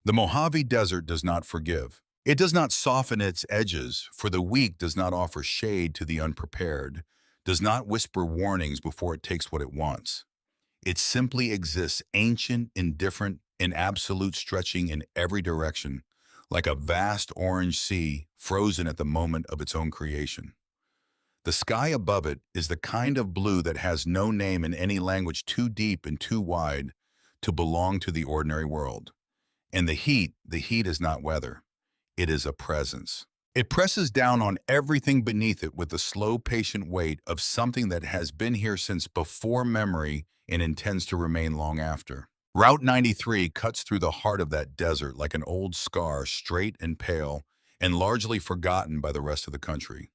The Mojave Desert does not forgive. It does not soften its edges, for the weak does not offer shade to the unprepared, does not whisper warnings before it takes what it wants. It simply exists, ancient, indifferent, in absolute, stretching in every direction, like a vast orange sea frozen at the moment of its own creation. The sky above it is the kind of blue that has no name in any language too deep and too wide to belong to the ordinary world. And the heat is not weather. It is a presence. It presses down on everything beneath it with the slow, patient weight of something that has been here since before memory and intends to remain long after. Route 93 cuts through the heart of that desert like an old scar, straight and pale, and largely forgotten by the rest of the country.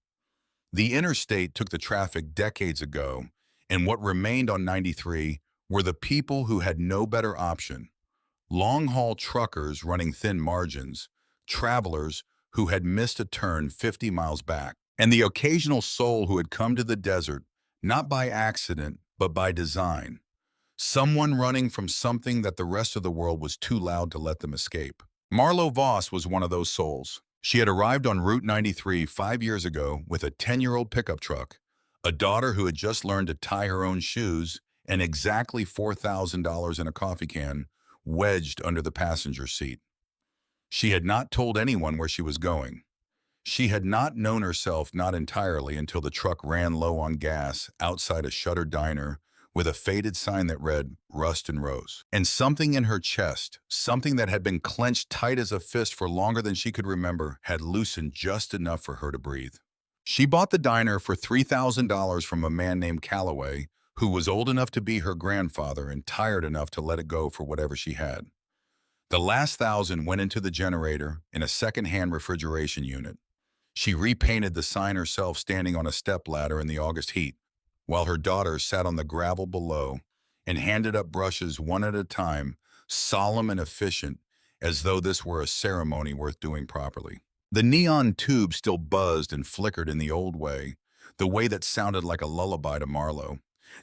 The interstate took the traffic decades ago, and what remained on 93 were the people who had no better option. Long-haul truckers running thin margins, travelers who had missed a turn 50 miles back, and the occasional soul who had come to the desert, not by accident, but by design. Someone running from something that the rest of the world was too loud to let them escape. Marlo Voss was one of those souls. She had arrived on Route 93 5 years ago with a 10-year-old pickup truck, a daughter who had just learned to tie her own shoes, and exactly $4,000 in a coffee can wedged under the passenger seat. She had not told anyone where she was going. She had not known herself, not entirely, until the truck ran low on gas outside a shuttered diner with a faded sign that read, Rust and Rose. And something in her chest, something that had been clenched tight as a fist for longer than she could remember, had loosened just enough for her to breathe. She bought the diner for $3,000 from a man named Calloway, who was old enough to be her grandfather and tired enough to let it go for whatever she had. The last $1,000 went into the generator in a second-hand refrigeration unit. She repainted the sign herself, standing on a stepladder in the August heat, while her daughter sat on the gravel below and handed up brushes one at a time, solemn and efficient, as though this were a ceremony worth doing properly. The neon tube still buzzed and flickered in the old way, the way that sounded like a lullaby to Marlo,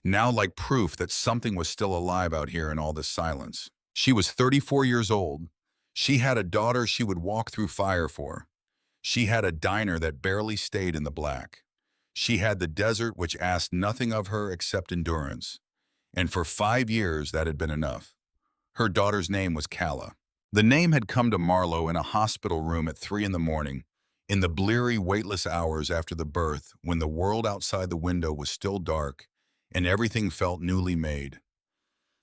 now like proof that something was still alive out here in all this silence. She was 34 years old. She had a daughter she would walk through fire for. She had a diner that barely stayed in the black. She had the desert which asked nothing of her except endurance. And for 5 years that had been enough. Her daughter's name was Calla. The name had come to Marlo in a hospital room at 3 in the morning, in the bleary, weightless hours after the birth, when the world outside the window was still dark and everything felt newly made.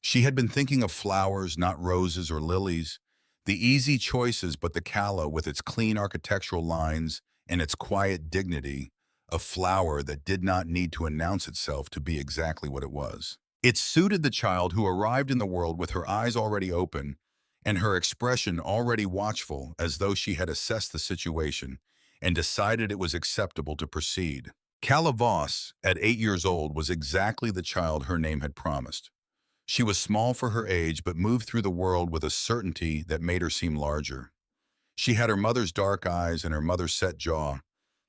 She had been thinking of flowers, not roses or lilies, the easy choices, but the Calla with its clean architectural lines and its quiet dignity, a flower that did not need to announce itself to be exactly what it was. It suited the child who arrived in the world with her eyes already open and her expression already watchful, as though she had assessed the situation and decided it was acceptable to proceed. Calla Voss, at 8 years old, was exactly the child her name had promised. She was small for her age, but moved through the world with a certainty that made her seem larger. She had her mother's dark eyes and her mother's set jaw,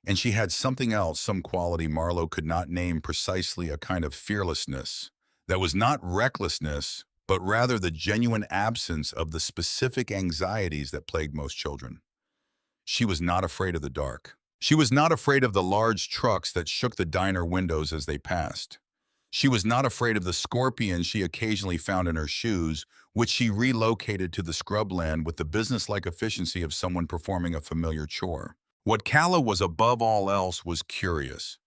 and she had something else, some quality Marlo could not name precisely, a kind of fearlessness that was not recklessness, but rather the genuine absence of the specific anxieties that plagued most children. She was not afraid of the dark. She was not afraid of the large trucks that shook the diner windows as they passed. She was not afraid of the scorpions she occasionally found in her shoes, which she relocated to the scrubland with the businesslike efficiency of someone performing a familiar chore. What Calla was above all else was curious.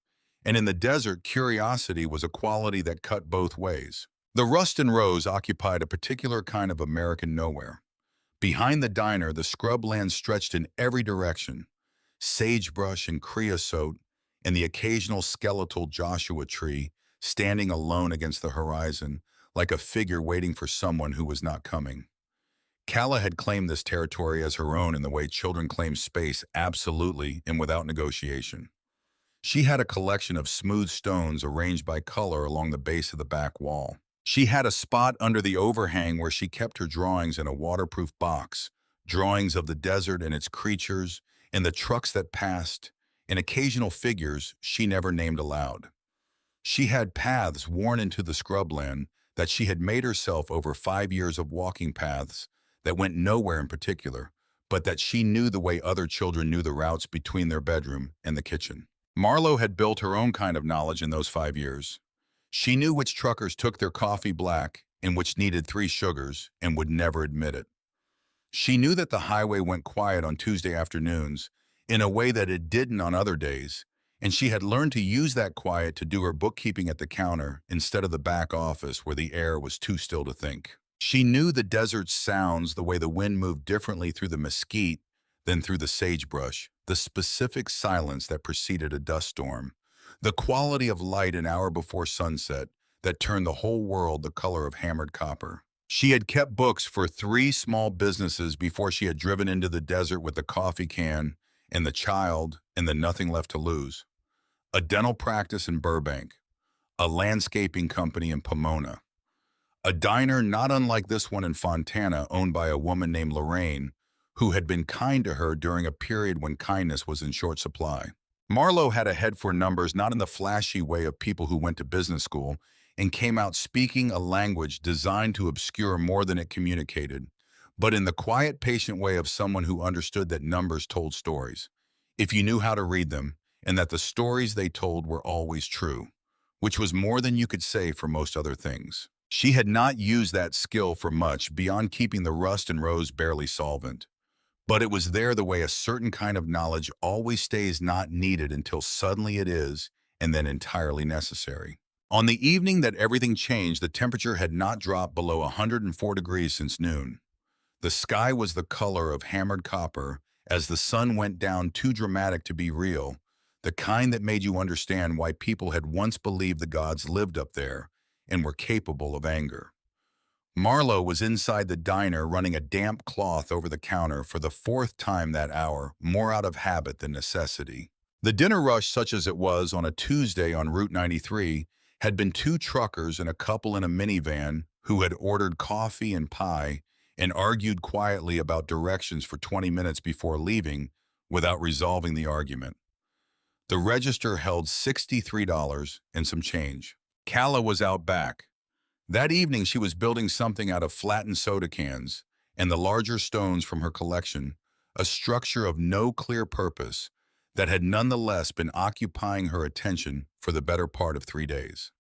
And in the desert, curiosity was a quality that cut both ways. The Rust and Rose occupied a particular kind of American nowhere. Behind the diner, the scrubland stretched in every direction, sagebrush and creosote, and the occasional skeletal Joshua tree standing alone against the horizon, like a figure waiting for someone who was not coming. Calla had claimed this territory as her own in the way children claim space, absolutely and without negotiation. She had a collection of smooth stones arranged by color along the base of the back wall. She had a spot under the overhang where she kept her drawings in a waterproof box, drawings of the desert and its creatures, and the trucks that passed, and occasional figures she never named aloud. She had paths worn into the scrubland that she had made herself over 5 years of walking paths that went nowhere in particular, but that she knew the way other children knew the routes between their bedroom and the kitchen. Marlo had built her own kind of knowledge in those 5 years. She knew which truckers took their coffee black and which needed 3 sugars and would never admit it. She knew that the highway went quiet on Tuesday afternoons in a way that it didn't on other days, and she had learned to use that quiet to do her bookkeeping at the counter instead of the back office where the air was too still to think. She knew the desert's sounds, the way the wind moved differently through the mesquite than through the sagebrush, the specific silence that preceded a dust storm, the quality of light an hour before sunset that turned the whole world the color of hammered copper. She had kept books for 3 small businesses before she had driven into the desert with the coffee can and the child and the nothing left to lose. A dental practice in Burbank, a landscaping company in Pomona, a diner not unlike this one in Fontana owned by a woman named Lorraine, who had been kind to her during a period when kindness was in short supply. Marlo had a head for numbers, not in the flashy way of people who went to business school, and came out speaking a language designed to obscure more than it communicated, but in the quiet, patient way of someone who understood that numbers told stories, if you knew how to read them, and that the stories they told were always true, which was more than you could say for most other things. She had not used that skill for much beyond keeping the rust and rose barely solvent. But it was there the way a certain kind of knowledge always stays not needed until suddenly it is, and then entirely necessary. On the evening that everything changed, the temperature had not dropped below 104 degrees since noon. The sky was the color of hammered copper as the sun went down, too dramatic to be real, the kind that made you understand why people had once believed the gods lived up there and were capable of anger. Marlo was inside the diner running a damp cloth over the counter for the 4th time that hour, more out of habit than necessity. The dinner rush, such as it was on a Tuesday on Route 93, had been 2 truckers and a couple in a minivan who had ordered coffee and pie and argued quietly about directions for 20 minutes before leaving without resolving the argument. The register held $63 and some change. Calla was out back. That evening she was building something out of flattened soda cans and the larger stones from her collection, a structure of no clear purpose that had nonetheless been occupying her attention for the better part of 3 days.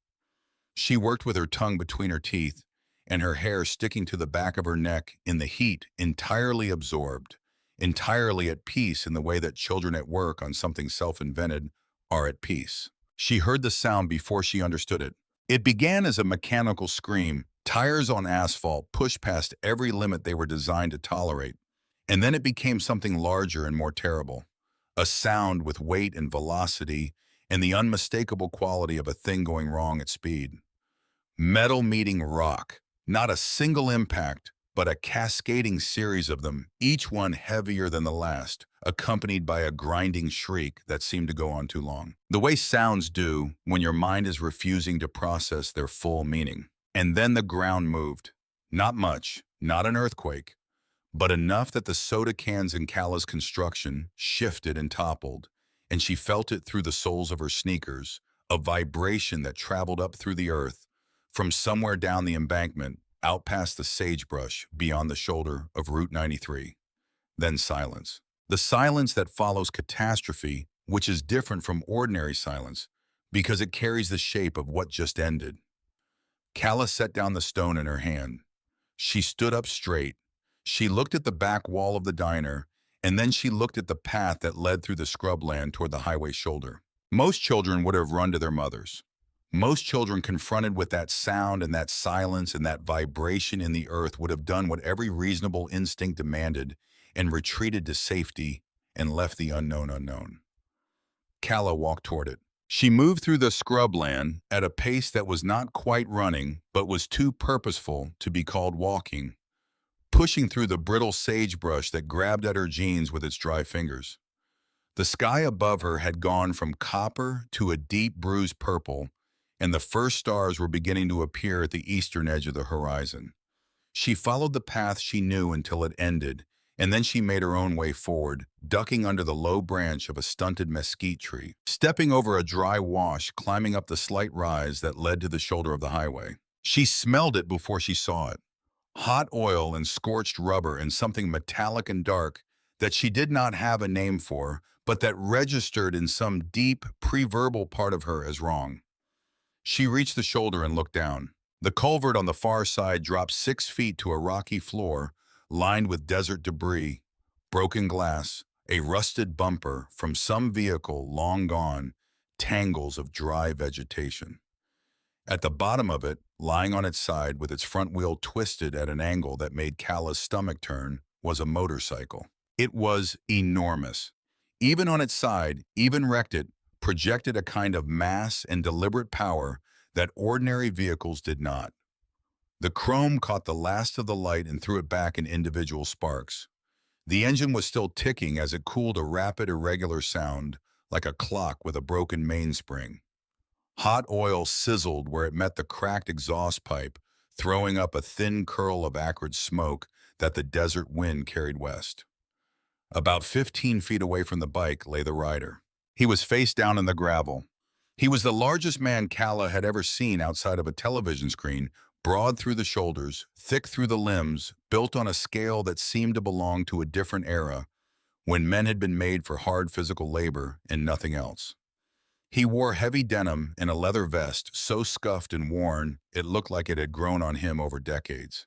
She worked with her tongue between her teeth and her hair sticking to the back of her neck in the heat, entirely absorbed, entirely at peace in the way that children at work on something self-invented are at peace. She heard the sound before she understood it. It began as a mechanical scream, tires on asphalt pushed past every limit they were designed to tolerate, and then it became something larger and more terrible, a sound with weight and velocity and the unmistakable quality of a thing going wrong at speed. Metal meeting rock, not a single impact, but a cascading series of them, each one heavier than the last, accompanied by a grinding shriek that seemed to go on too long. The way sounds do when your mind is refusing to process their full meaning. And then the ground moved. Not much, not an earthquake, but enough that the soda cans in Calla's construction shifted and toppled, and she felt it through the soles of her sneakers, a vibration that traveled up through the earth, from somewhere down the embankment, out past the sagebrush, beyond the shoulder of Route 93. Then silence. The silence that follows catastrophe, which is different from ordinary silence, because it carries the shape of what just ended. Calla set down the stone in her hand. She stood up straight. She looked at the back wall of the diner, and then she looked at the path that led through the scrubland toward the highway shoulder. Most children would have run to their mothers. Most children confronted with that sound and that silence and that vibration in the earth would have done what every reasonable instinct demanded and retreated to safety and left the unknown unknown. Calla walked toward it. She moved through the scrubland at a pace that was not quite running but was too purposeful to be called walking, pushing through the brittle sagebrush that grabbed at her jeans with its dry fingers. The sky above her had gone from copper to a deep bruised purple, and the first stars were beginning to appear at the eastern edge of the horizon. She followed the path she knew until it ended, and then she made her own way forward, ducking under the low branch of a stunted mesquite tree, stepping over a dry wash, climbing up the slight rise that led to the shoulder of the highway. She smelled it before she saw it. Hot oil and scorched rubber and something metallic and dark that she did not have a name for, but that registered in some deep, pre-verbal part of her as wrong. She reached the shoulder and looked down. The culvert on the far side dropped 6 feet to a rocky floor lined with desert debris, broken glass, a rusted bumper from some vehicle long gone, tangles of dry vegetation. At the bottom of it, lying on its side with its front wheel twisted at an angle that made Calla's stomach turn, was a motorcycle. It was enormous. Even on its side, even wrecked it, projected a kind of mass and deliberate power that ordinary vehicles did not. The chrome caught the last of the light and threw it back in individual sparks. The engine was still ticking as it cooled a rapid, irregular sound, like a clock with a broken mainspring. Hot oil sizzled where it met the cracked exhaust pipe, throwing up a thin curl of acrid smoke that the desert wind carried west. About 15 feet away from the bike lay the rider. He was face down in the gravel. He was the largest man Calla had ever seen outside of a television screen, broad through the shoulders, thick through the limbs, built on a scale that seemed to belong to a different era, when men had been made for hard physical labor and nothing else. He wore heavy denim and a leather vest so scuffed and worn it looked like it had grown on him over decades.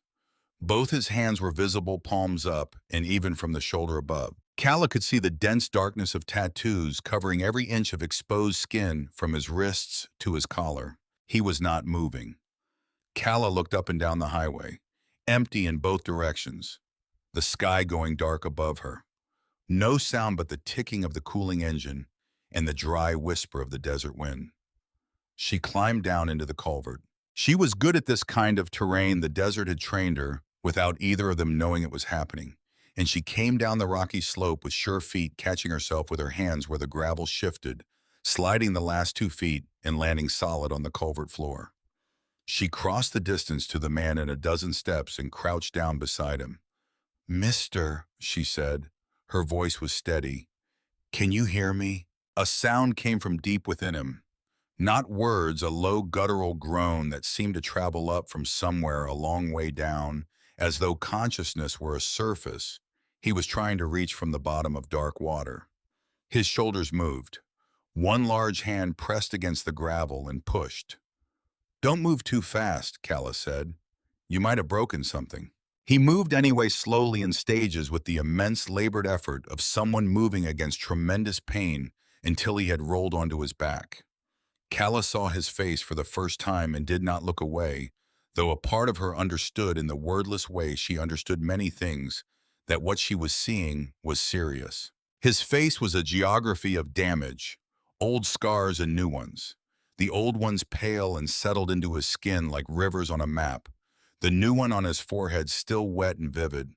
Both his hands were visible, palms up, and even from the shoulder above. Calla could see the dense darkness of tattoos covering every inch of exposed skin from his wrists to his collar. He was not moving. Calla looked up and down the highway, empty in both directions, the sky going dark above her. No sound but the ticking of the cooling engine and the dry whisper of the desert wind. She climbed down into the culvert. She was good at this kind of terrain. The desert had trained her without either of them knowing it was happening, and she came down the rocky slope with sure feet, catching herself with her hands where the gravel shifted, sliding the last 2 feet and landing solid on the culvert floor. She crossed the distance to the man in a dozen steps and crouched down beside him. "Mister," she said. Her voice was steady. "Can you hear me?" A sound came from deep within him. Not words, a low guttural groan that seemed to travel up from somewhere a long way down, as though consciousness were a surface he was trying to reach from the bottom of dark water. His shoulders moved. One large hand pressed against the gravel and pushed. "Don't move too fast," Calla said. "You might have broken something." He moved anyway, slowly in stages, with the immense labored effort of someone moving against tremendous pain until he had rolled onto his back. Calla saw his face for the first time and did not look away, though a part of her understood in the wordless way she understood many things, that what she was seeing was serious. His face was a geography of damage, old scars and new ones. The old ones pale and settled into his skin like rivers on a map, the new one on his forehead still wet and vivid,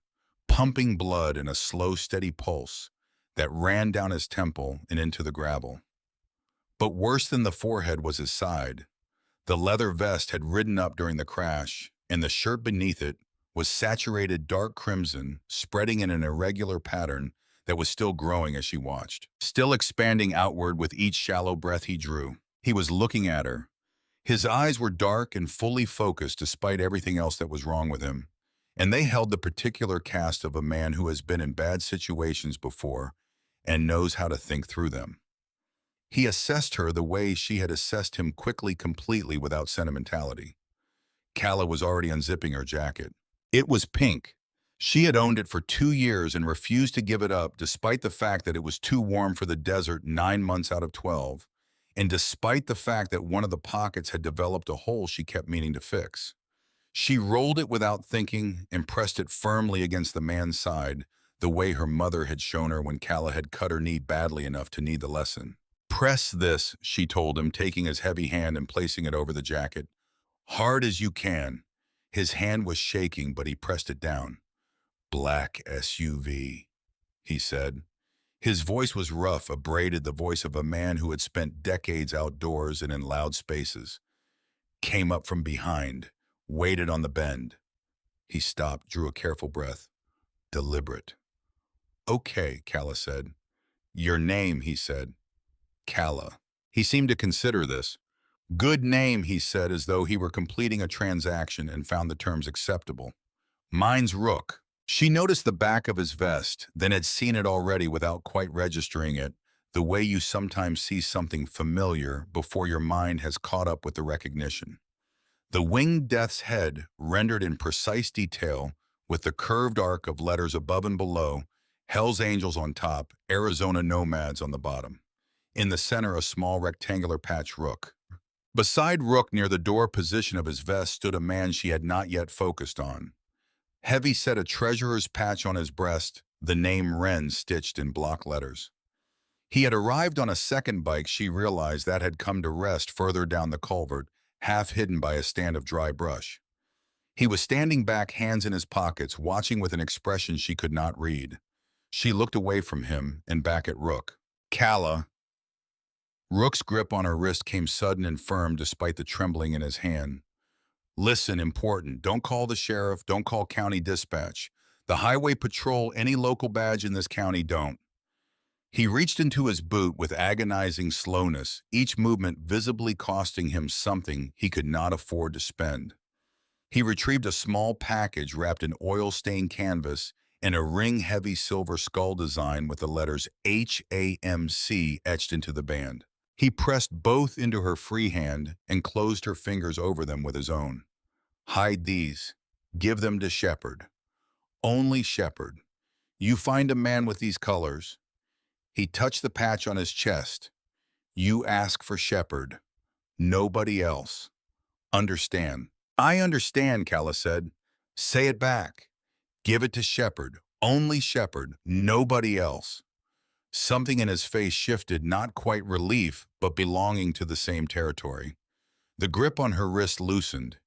pumping blood in a slow, steady pulse that ran down his temple and into the gravel. But worse than the forehead was his side. The leather vest had ridden up during the crash, and the shirt beneath it was saturated dark crimson, spreading in an irregular pattern that was still growing as she watched, still expanding outward with each shallow breath he drew. He was looking at her. His eyes were dark and fully focused despite everything else that was wrong with him, and they held the particular cast of a man who has been in bad situations before and knows how to think through them. He assessed her the way she had assessed him, quickly, completely, without sentimentality. Calla was already unzipping her jacket. It was pink. She had owned it for 2 years and refused to give it up despite the fact that it was too warm for the desert 9 months out of 12, and despite the fact that one of the pockets had developed a hole she kept meaning to fix. She rolled it without thinking and pressed it firmly against the man's side, the way her mother had shown her when Calla had cut her knee badly enough to need the lesson. "Press this," she told him, taking his heavy hand and placing it over the jacket. "Hard as you can." His hand was shaking, but he pressed it down. "Black SUV," he said. His voice was rough, abraded, the voice of a man who had spent decades outdoors and in loud spaces. Came up from behind, waited on the bend. He stopped, drew a careful breath. Deliberate. "Okay," Calla said. "Your name," he said. "Calla." He seemed to consider this. "Good name," he said, as though he were completing a transaction and found the terms acceptable. Mine's Rook. She noticed the back of his vest, then had seen it already without quite registering it, the way you sometimes see something familiar before your mind has caught up with the recognition. The winged death's head, rendered in precise detail, with the curved arc of letters above and below, Hell's Angels on top, Arizona Nomads on the bottom. In the center, a small rectangular patch Rook. Beside Rook, near the door position of his vest, stood a man she had not yet focused on. Heavy set a treasurer's patch on his breast, the name Wren stitched in block letters. He had arrived on a second bike she realized that had come to rest further down the culvert, half hidden by a stand of dry brush. He was standing back, hands in his pockets, watching with an expression she could not read. She looked away from him and back at Rook. Calla. Rook's grip on her wrist came sudden and firm despite the trembling in his hand. Listen, important. Don't call the sheriff. Don't call county dispatch. The highway patrol, any local badge in this county, don't. He reached into his boot with agonizing slowness, each movement visibly costing him something he could not afford to spend. He retrieved a small package wrapped in oil-stained canvas and a ring-heavy silver skull design with the letters HAMC etched into the band. He pressed both into her free hand and closed her fingers over them with his own. Hide these. Give them to Shepard. Only Shepard. You find a man with these colors. He touched the patch on his chest. You ask for Shepard. Nobody else. Understand. I understand, Calla said. Say it back. Give it to Shepard. Only Shepard. Nobody else. Something in his face shifted, not quite relief, but belonging to the same territory. The grip on her wrist loosened.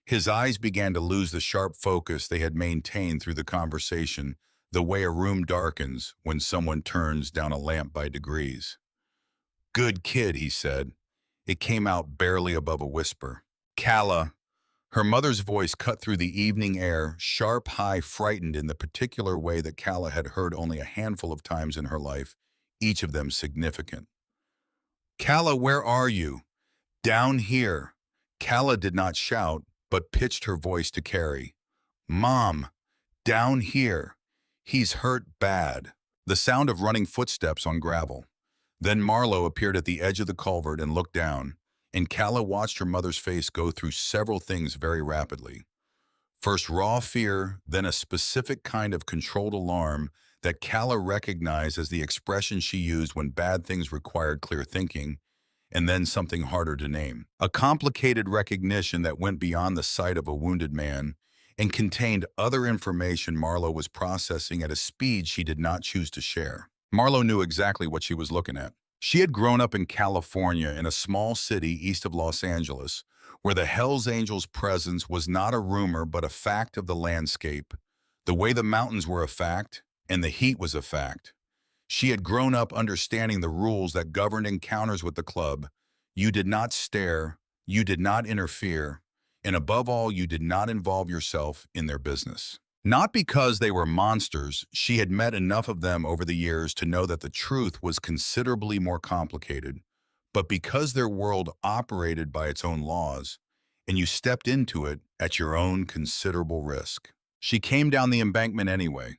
His eyes began to lose the sharp focus they had maintained through the conversation, the way a room darkens when someone turns down a lamp by degrees. Good kid, he said. It came out barely above a whisper. Calla. Her mother's voice cut through the evening air, sharp, high, frightened in the particular way that Calla had heard only a handful of times in her life, each of them significant. Calla, where are you? Down here. Calla did not shout, but pitched her voice to Carrie. Mom, down here. He's hurt bad. The sound of running footsteps on gravel. Then Marlowe appeared at the edge of the culvert and looked down, and Calla watched her mother's face go through several things very rapidly. First raw fear, then a specific kind of controlled alarm that Calla recognized as the expression she used when bad things required clear thinking, and then something harder to name. A complicated recognition that went beyond the sight of a wounded man and contained other information Marlowe was processing at a speed she did not choose to share. Marlowe knew exactly what she was looking at. She had grown up in California in a small city east of Los Angeles, where the Hells Angels' presence was not a rumor but a fact of the landscape, the way the mountains were a fact and the heat was a fact. She had grown up understanding the rules that governed encounters with the club. You did not stare, you did not interfere, and above all, you did not involve yourself in their business. Not because they were monsters, she had met enough of them over the years to know that the truth was considerably more complicated, but because their world operated by its own laws, and you stepped into it at your own considerable risk. She came down the embankment anyway,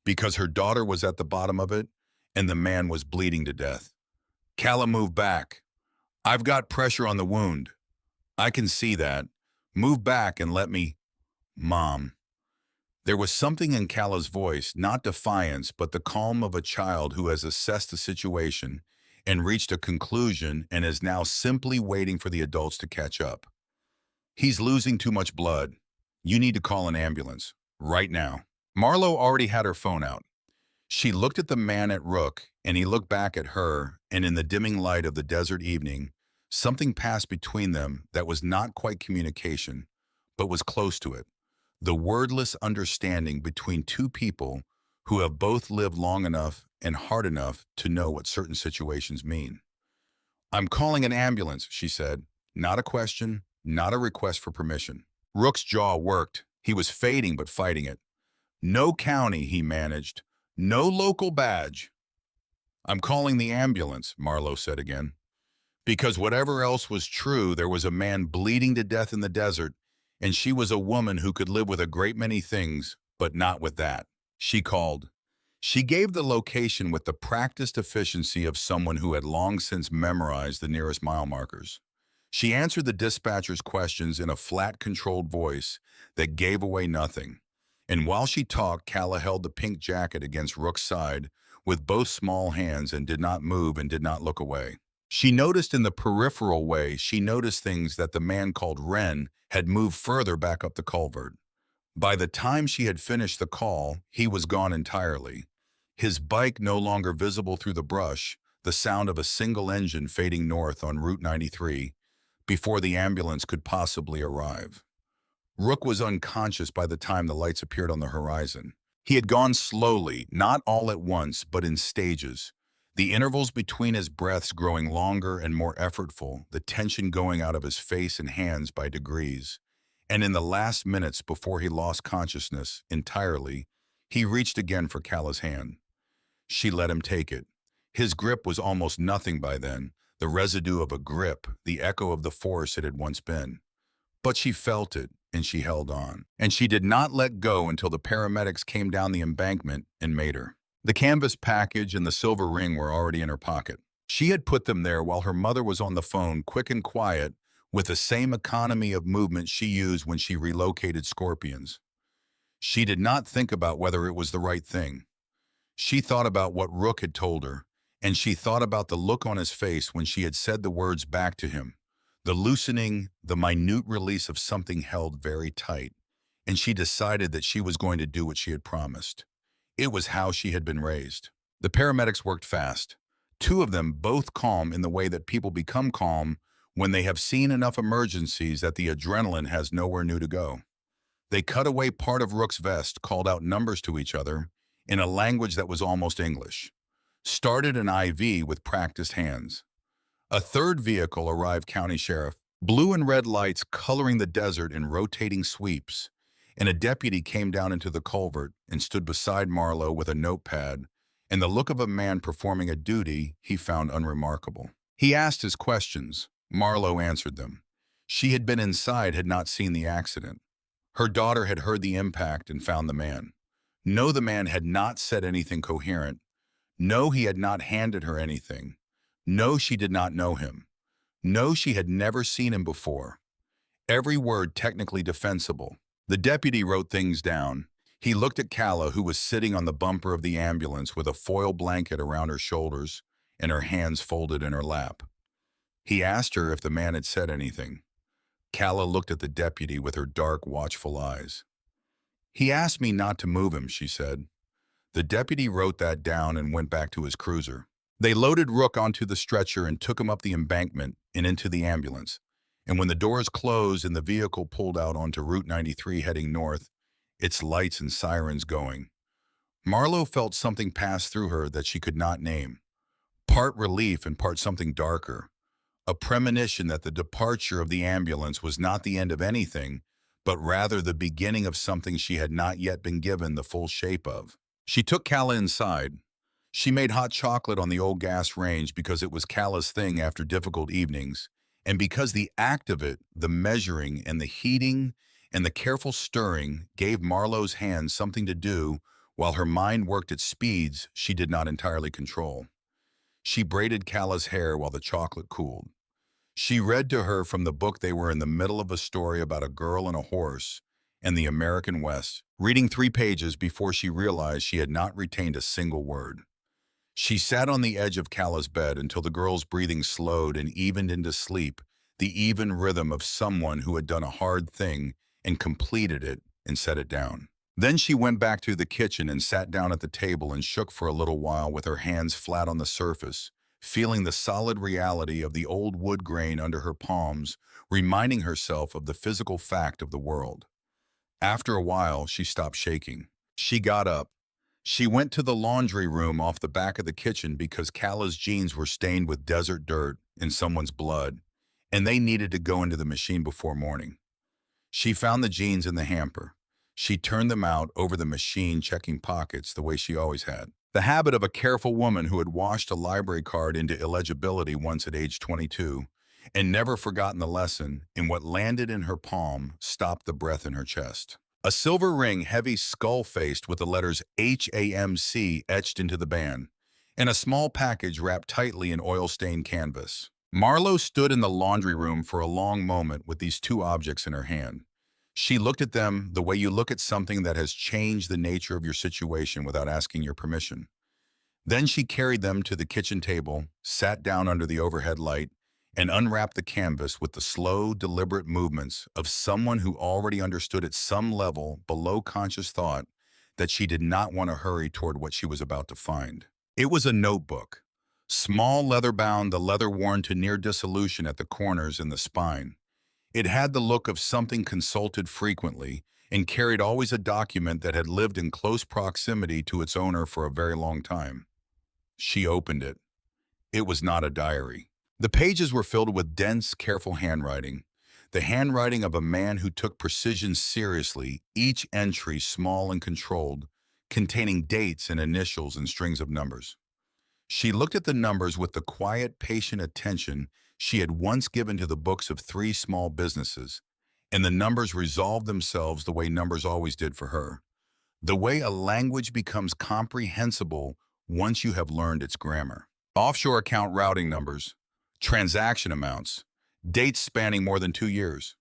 because her daughter was at the bottom of it, and the man was bleeding to death. Calla moved back. I've got pressure on the wound. I can see that. Move back and let me... Mom. There was something in Calla's voice, not defiance, but the calm of a child who has assessed the situation and reached a conclusion and is now simply waiting for the adults to catch up. He's losing too much blood. You need to call an ambulance. Right now. Marlowe already had her phone out. She looked at the man at Rook, and he looked back at her, and in the dimming light of the desert evening, something passed between them that was not quite communication, but was close to it. The wordless understanding between two people who have both lived long enough and hard enough to know what certain situations mean. I'm calling an ambulance, she said. Not a question, not a request for permission. Rook's jaw worked. He was fading but fighting it. No county, he managed. No local badge. I'm calling the ambulance, Marlowe said again. Because whatever else was true, there was a man bleeding to death in the desert, And she was a woman who could live with a great many things, but not with that. She called. She gave the location with the practiced efficiency of someone who had long since memorized the nearest mile markers. She answered the dispatcher's questions in a flat, controlled voice that gave away nothing. And while she talked, Kala held the pink jacket against Rook's side with both small hands and did not move and did not look away. She noticed in the peripheral way, she noticed things that the man called Ren had moved further back up the culvert. By the time she had finished the call, he was gone entirely. His bike no longer visible through the brush, the sound of a single engine fading north on Route 93 before the ambulance could possibly arrive. Rook was unconscious by the time the lights appeared on the horizon. He had gone slowly, not all at once, but in stages, the intervals between his breaths growing longer and more effortful, the tension going out of his face and hands by degrees. And in the last minutes before he lost consciousness entirely, he reached again for Kala's hand. She let him take it. His grip was almost nothing by then, the residue of a grip, the echo of the force it had once been. But she felt it, and she held on. And she did not let go until the paramedics came down the embankment and made her. The canvas package and the silver ring were already in her pocket. She had put them there while her mother was on the phone, quick and quiet, with the same economy of movement she used when she relocated scorpions. She did not think about whether it was the right thing. She thought about what Rook had told her, and she thought about the look on his face when she had said the words back to him, the loosening, the minute release of something held very tight, and she decided that she was going to do what she had promised. It was how she had been raised. The paramedics worked fast, two of them both calm in the way that people become calm when they have seen enough emergencies that the adrenaline has nowhere new to go. They cut away part of Rook's vest, called out numbers to each other in a language that was almost English, started an IV with practiced hands. A third vehicle arrived, county sheriff, blue and red lights coloring the desert in rotating sweeps, and a deputy came down into the culvert and stood beside Marlowe with a notepad and the look of a man performing a duty he found unremarkable. He asked his questions. Marlowe answered them. She had been inside, had not seen the accident. Her daughter had heard the impact and found the man. No, the man had not said anything coherent. No, he had not handed her anything. No, she did not know him. No, she had never seen him before. Every word technically defensible. The deputy wrote things down. He looked at Kala, who was sitting on the bumper of the ambulance with a foil blanket around her shoulders and her hands folded in her lap. He asked her if the man had said anything. Kala looked at the deputy with her dark, watchful eyes. "He asked me not to move him," she said. The deputy wrote that down and went back to his cruiser. They loaded Rook onto the stretcher and took him up the embankment and into the ambulance. And when the doors closed and the vehicle pulled out onto Route 93 heading north, its lights and sirens going, Marlowe felt something pass through her that she could not name. Part relief and part something darker. A premonition that the departure of the ambulance was not the end of anything, but rather the beginning of something she had not yet been given the full shape of. She took Kala inside. She made hot chocolate on the old gas range because it was Kala's thing after difficult evenings, and because the act of it, the measuring and the heating and the careful stirring, gave Marlowe's hands something to do while her mind worked at speeds she did not entirely control. She braided Kala's hair while the chocolate cooled. She read to her from the book. They were in the middle of a story about a girl and a horse and the American West, reading 3 pages before she realized she had not retained a single word. She sat on the edge of Kala's bed until the girl's breathing slowed and evened into sleep, the even rhythm of someone who had done a hard thing and completed it and set it down. Then she went back to the kitchen and sat down at the table and shook for a little while with her hands flat on the surface, feeling the solid reality of the old wood grain under her palms, reminding herself of the physical fact of the world. After a while, she stopped shaking. She got up. She went to the laundry room off the back of the kitchen because Kala's jeans were stained with desert dirt and someone's blood, and they needed to go into the machine before morning. She found the jeans in the hamper. She turned them out over the machine, checking pockets the way she always had. The habit of a careful woman who had washed a library card into illegibility once at age 22 and never forgotten the lesson in what landed in her palm stopped the breath in her chest. A silver ring, heavy skull-faced with the letters HAMC etched into the band, and a small package wrapped tightly in oil-stained canvas. Marlowe stood in the laundry room for a long moment with these two objects in her hand. She looked at them the way you look at something that has changed the nature of your situation without asking your permission. Then she carried them to the kitchen table, sat down under the overhead light, and unwrapped the canvas with the slow, deliberate movements of someone who already understood at some level below conscious thought that she did not want to hurry toward what she was about to find. It was a notebook. Small, leather-bound, the leather worn to near dissolution at the corners and the spine. It had the look of something consulted frequently and carried always a document that had lived in close proximity to its owner for a very long time. She opened it. It was not a diary. The pages were filled with dense, careful handwriting, the handwriting of a man who took precision seriously, each entry small and controlled, containing dates and initials and strings of numbers. She looked at the numbers with the quiet, patient attention she had once given to the books of three small businesses, and the numbers resolved themselves the way numbers always did for her, the way a language becomes comprehensible once you have learned its grammar. Offshore account routing numbers, transaction amounts, dates spanning more than 2 years.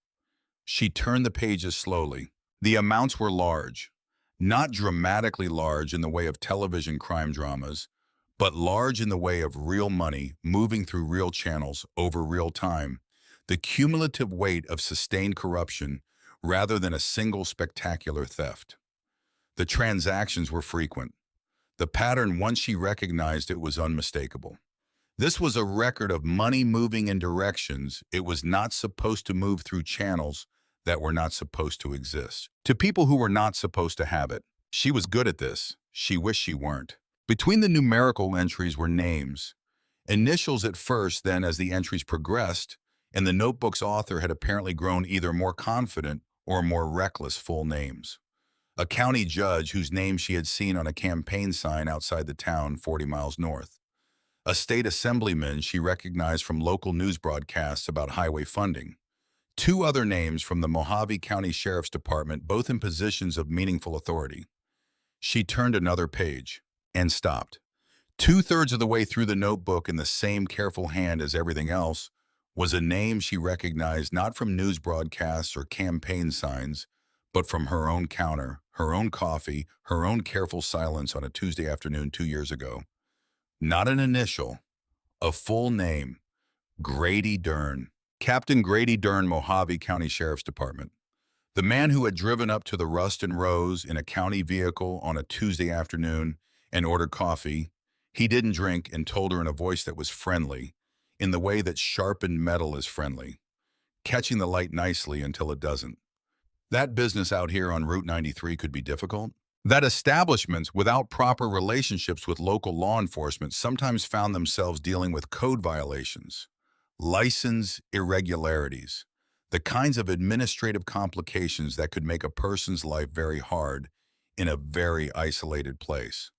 She turned the pages slowly. The amounts were large, not dramatically large in the way of television crime dramas, but large in the way of real money moving through real channels over real time, the cumulative weight of sustained corruption rather than a single spectacular theft. The transactions were frequent. The pattern, once she recognized it, was unmistakable. This was a record of money moving in directions it was not supposed to move through, channels that were not supposed to exist, to people who were not supposed to have it. She was good at this. She wished she weren't. Between the numerical entries were names, initials at first, then as the entries progressed, and the notebook's author had apparently grown either more confident or more reckless, full names. A county judge whose name she had seen on a campaign sign outside the town 40 miles north. A state assemblyman she recognized from local news broadcasts about highway funding. Two other names from the Mojave County Sheriff's Department, both in positions of meaningful authority. She turned another page and stopped. Two-thirds of the way through the notebook, in the same careful hand as everything else, was a name she recognized not from news broadcasts or campaign signs, but from her own counter, her own coffee, her own careful silence on a Tuesday afternoon 2 years ago. Not an initial, a full name: Grady Dern. Captain Grady Dern, Mojave County Sheriff's Department. The man who had driven up to the Rust and Rose in a county vehicle on a Tuesday afternoon and ordered coffee. He didn't drink, and told her in a voice that was friendly, in the way that sharpened metal is friendly, catching the light nicely until it doesn't. That business out here on Route 93 could be difficult. That establishments without proper relationships with local law enforcement sometimes found themselves dealing with code violations, license irregularities, the kinds of administrative complications that could make a person's life very hard in a very isolated place.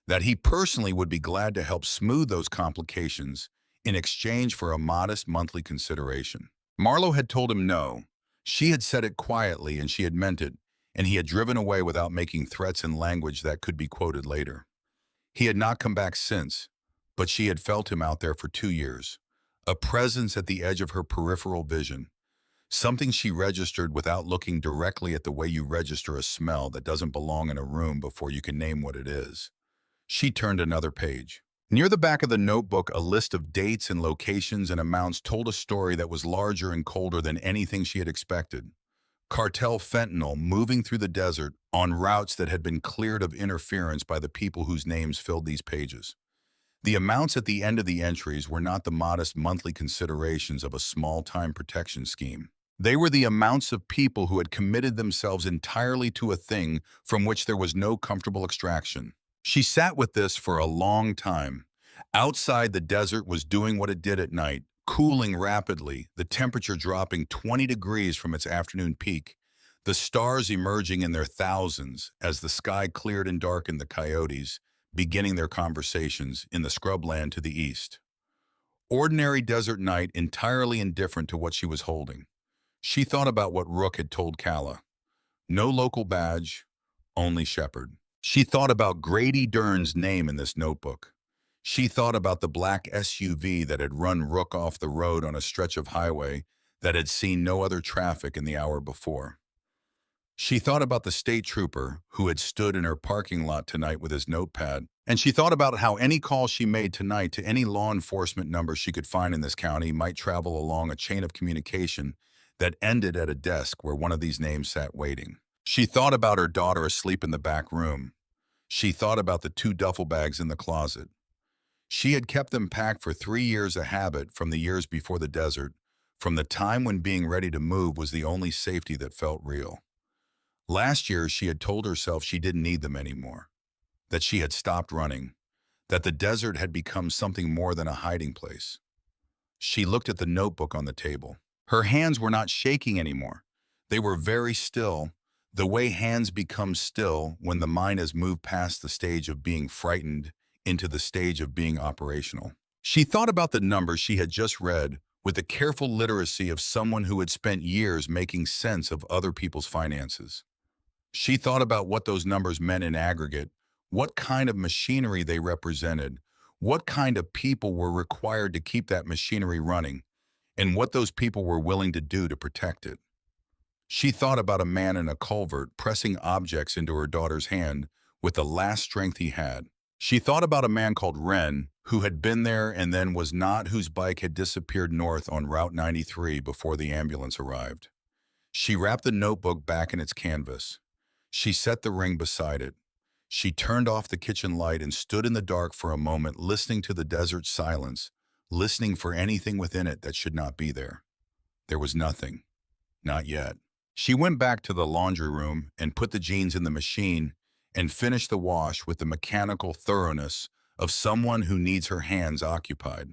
That he personally would be glad to help smooth those complications in exchange for a modest monthly consideration. Marlowe had told him no. She had said it quietly, and she had meant it, and he had driven away without making threats in language that could be quoted later. He had not come back since, but she had felt him out there for 2 years, a presence at the edge of her peripheral vision, something she registered without looking directly, at the way you register a smell that doesn't belong in a room before you can name what it is. She turned another page. Near the back of the notebook, a list of dates and locations and amounts told a story that was larger and colder than anything she had expected. Cartel fentanyl moving through the desert on routes that had been cleared of interference by the people whose names filled these pages. The amounts at the end of the entries were not the modest monthly considerations of a small-time protection scheme. They were the amounts of people who had committed themselves entirely to a thing from which there was no comfortable extraction. She sat with this for a long time. Outside, the desert was doing what it did at night, cooling rapidly, the temperature dropping 20 degrees from its afternoon peak, the stars emerging in their thousands as the sky cleared and darkened, the coyotes beginning their conversations in the scrubland to the east. Ordinary desert night, entirely indifferent to what she was holding. She thought about what Rook had told Calla. No local badge, only Shepard. She thought about Grady Dern's name in this notebook. She thought about the black SUV that had run Rook off the road on a stretch of highway that had seen no other traffic in the hour before. She thought about the state trooper who had stood in her parking lot tonight with his notepad, and she thought about how any call she made tonight to any law enforcement number she could find in this county might travel along a chain of communication that ended at a desk where one of these names sat waiting. She thought about her daughter asleep in the back room. She thought about the 2 duffel bags in the closet. She had kept them packed for 3 years, a habit from the years before the desert, from the time when being ready to move was the only safety that felt real. Last year, she had told herself she didn't need them anymore, that she had stopped running, that the desert had become something more than a hiding place. She looked at the notebook on the table. Her hands were not shaking anymore. They were very still, the way hands become still when the mind has moved past the stage of being frightened into the stage of being operational. She thought about the numbers she had just read with the careful literacy of someone who had spent years making sense of other people's finances. She thought about what those numbers meant in aggregate, what kind of machinery they represented, what kind of people were required to keep that machinery running, and what those people were willing to do to protect it. She thought about a man in a culvert pressing objects into her daughter's hand with the last strength he had. She thought about a man called Wren, who had been there and then was not, whose bike had disappeared north on Route 93 before the ambulance arrived. She wrapped the notebook back in its canvas. She set the ring beside it. She turned off the kitchen light and stood in the dark for a moment, listening to the desert silence, listening for anything within it that should not be there. There was nothing. Not yet. She went back to the laundry room and put the jeans in the machine and finished the wash with the mechanical thoroughness of someone who needs her hands occupied.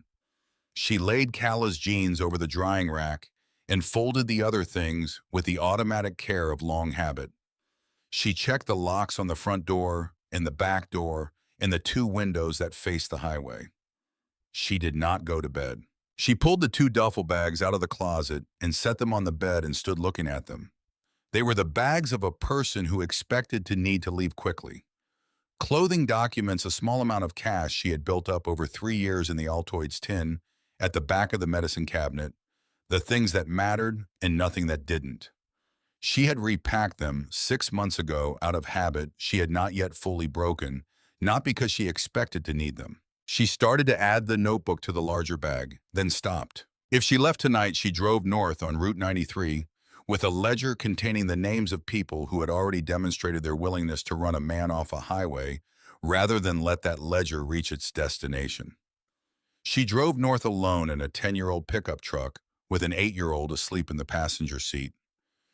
She laid Calla's jeans over the drying rack and folded the other things with the automatic care of long habit. She checked the locks on the front door and the back door and the 2 windows that faced the highway. She did not go to bed. She pulled the 2 duffel bags out of the closet and set them on the bed and stood looking at them. They were the bags of a person who expected to need to leave quickly. Clothing, documents, a small amount of cash she had built up over 3 years in the Altoids tin at the back of the medicine cabinet, the things that mattered and nothing that didn't. She had repacked them 6 months ago out of habit she had not yet fully broken, not because she expected to need them. She started to add the notebook to the larger bag, then stopped. If she left tonight, she drove north on Route 93 with a ledger containing the names of people who had already demonstrated their willingness to run a man off a highway rather than let that ledger reach its destination. She drove north alone in a 10-year-old pickup truck with an 8-year-old asleep in the passenger seat.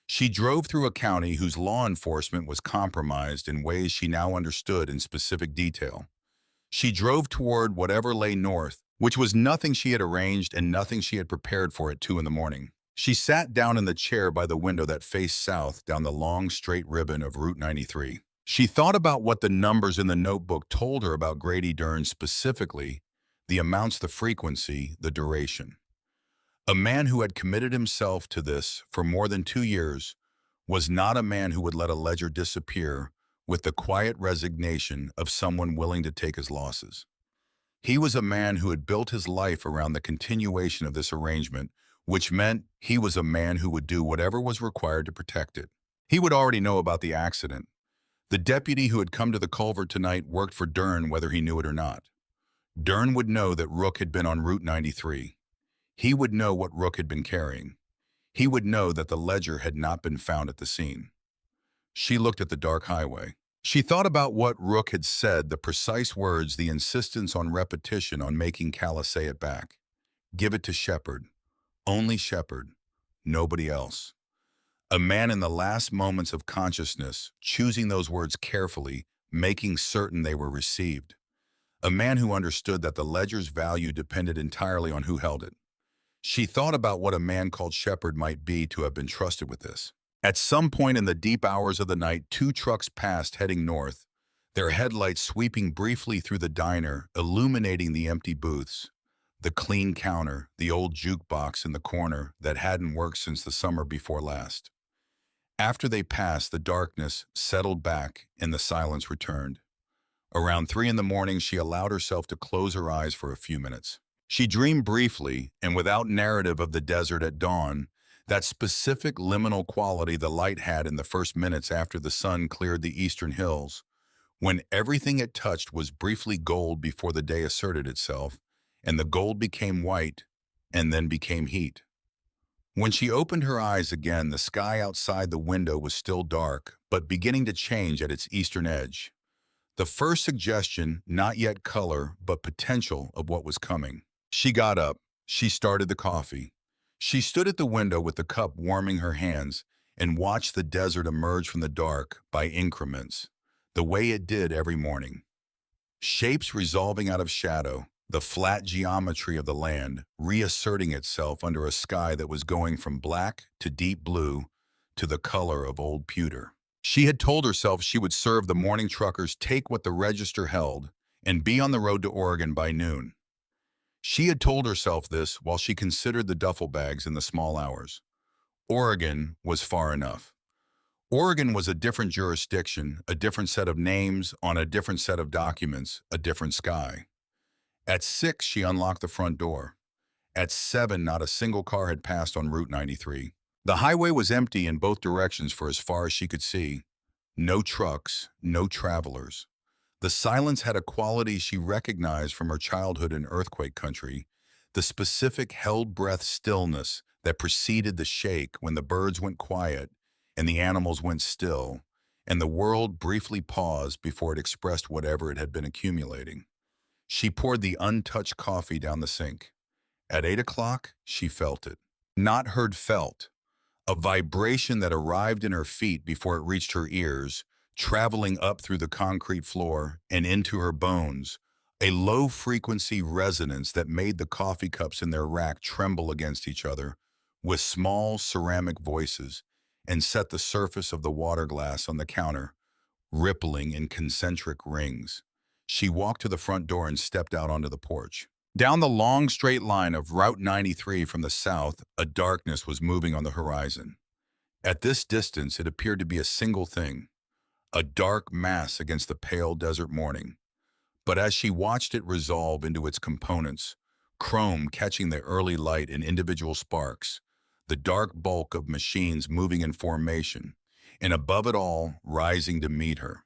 She drove through a county whose law enforcement was compromised in ways she now understood in specific detail. She drove toward whatever lay north, which was nothing she had arranged and nothing she had prepared for at 2 in the morning. She sat down in the chair by the window that faced south down the long, straight ribbon of Route 93. She thought about what the numbers in the notebook told her about Grady Dern specifically, the amounts, the frequency, the duration. A man who had committed himself to this for more than 2 years was not a man who would let a ledger disappear with the quiet resignation of someone willing to take his losses. He was a man who had built his life around the continuation of this arrangement, which meant he was a man who would do whatever was required to protect it. He would already know about the accident. The deputy who had come to the culvert tonight worked for Dern whether he knew it or not. Dern would know that Rook had been on Route 93. He would know what Rook had been carrying. He would know that the ledger had not been found at the scene. She looked at the dark highway. She thought about what Rook had said, the precise words, the insistence on repetition, on making Calla say it back. Give it to Shepard. Only Shepard. Nobody else. A man in the last moments of consciousness, choosing those words carefully, making certain they were received. A man who understood that the ledger's value depended entirely on who held it. She thought about what a man called Shepard might be to have been trusted with this. At some point in the deep hours of the night, 2 trucks passed heading north, their headlights sweeping briefly through the diner, illuminating the empty booths. The clean counter, the old jukebox in the corner that hadn't worked since the summer before last. After they passed, the darkness settled back and the silence returned. Around 3 in the morning, she allowed herself to close her eyes for a few minutes. She dreamed briefly and without narrative of the desert at dawn, that specific liminal quality the light had in the first minutes after the sun cleared the eastern hills, when everything it touched was briefly gold before the day asserted itself, and the gold became white and then became heat. When she opened her eyes again, the sky outside the window was still dark, but beginning to change at its eastern edge. The first suggestion, not yet color, but potential of what was coming. She got up. She started the coffee. She stood at the window with the cup warming her hands and watched the desert emerge from the dark by increments, the way it did every morning. Shapes resolving out of shadow, the flat geometry of the land reasserting itself under a sky that was going from black to deep blue to the color of old pewter. She had told herself she would serve the morning truckers, take what the register held, and be on the road to Oregon by noon. She had told herself this while she considered the duffel bags in the small hours. Oregon was far enough. Oregon was a different jurisdiction, a different set of names on a different set of documents, a different sky. At 6, she unlocked the front door. At 7, not a single car had passed on Route 93. The highway was empty in both directions for as far as she could see. No trucks, no travelers. The silence had a quality she recognized from her childhood in earthquake country, the specific held-breath stillness that preceded the shake when the birds went quiet and the animals went still, and the world briefly paused before it expressed whatever it had been accumulating. She poured the untouched coffee down the sink. At 8 o'clock, she felt it. Not heard, felt. A vibration that arrived in her feet before it reached her ears, traveling up through the concrete floor and into her bones, a low-frequency resonance that made the coffee cups in their rack tremble against each other with small ceramic voices and set the surface of the water glass on the counter, rippling in concentric rings. She walked to the front door and stepped out onto the porch. Down the long straight line of Route 93 from the south, a darkness was moving on the horizon. At this distance, it appeared to be a single thing, a dark mass against the pale desert morning. But as she watched it resolve into its components, chrome catching the early light in individual sparks, the dark bulk of machines moving in formation, and above it all, rising to meet her.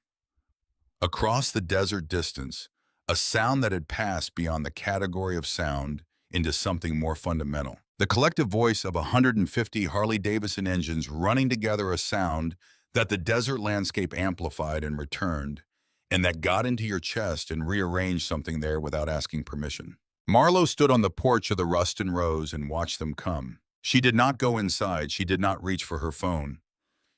Across the desert distance, a sound that had passed beyond the category of sound into something more fundamental. The collective voice of 150 Harley-Davidson engines running together, a sound that the desert landscape amplified and returned, and that got into your chest and rearranged something there without asking permission. Marlowe stood on the porch of the Ruston Rose and watched them come. She did not go inside. She did not reach for her phone.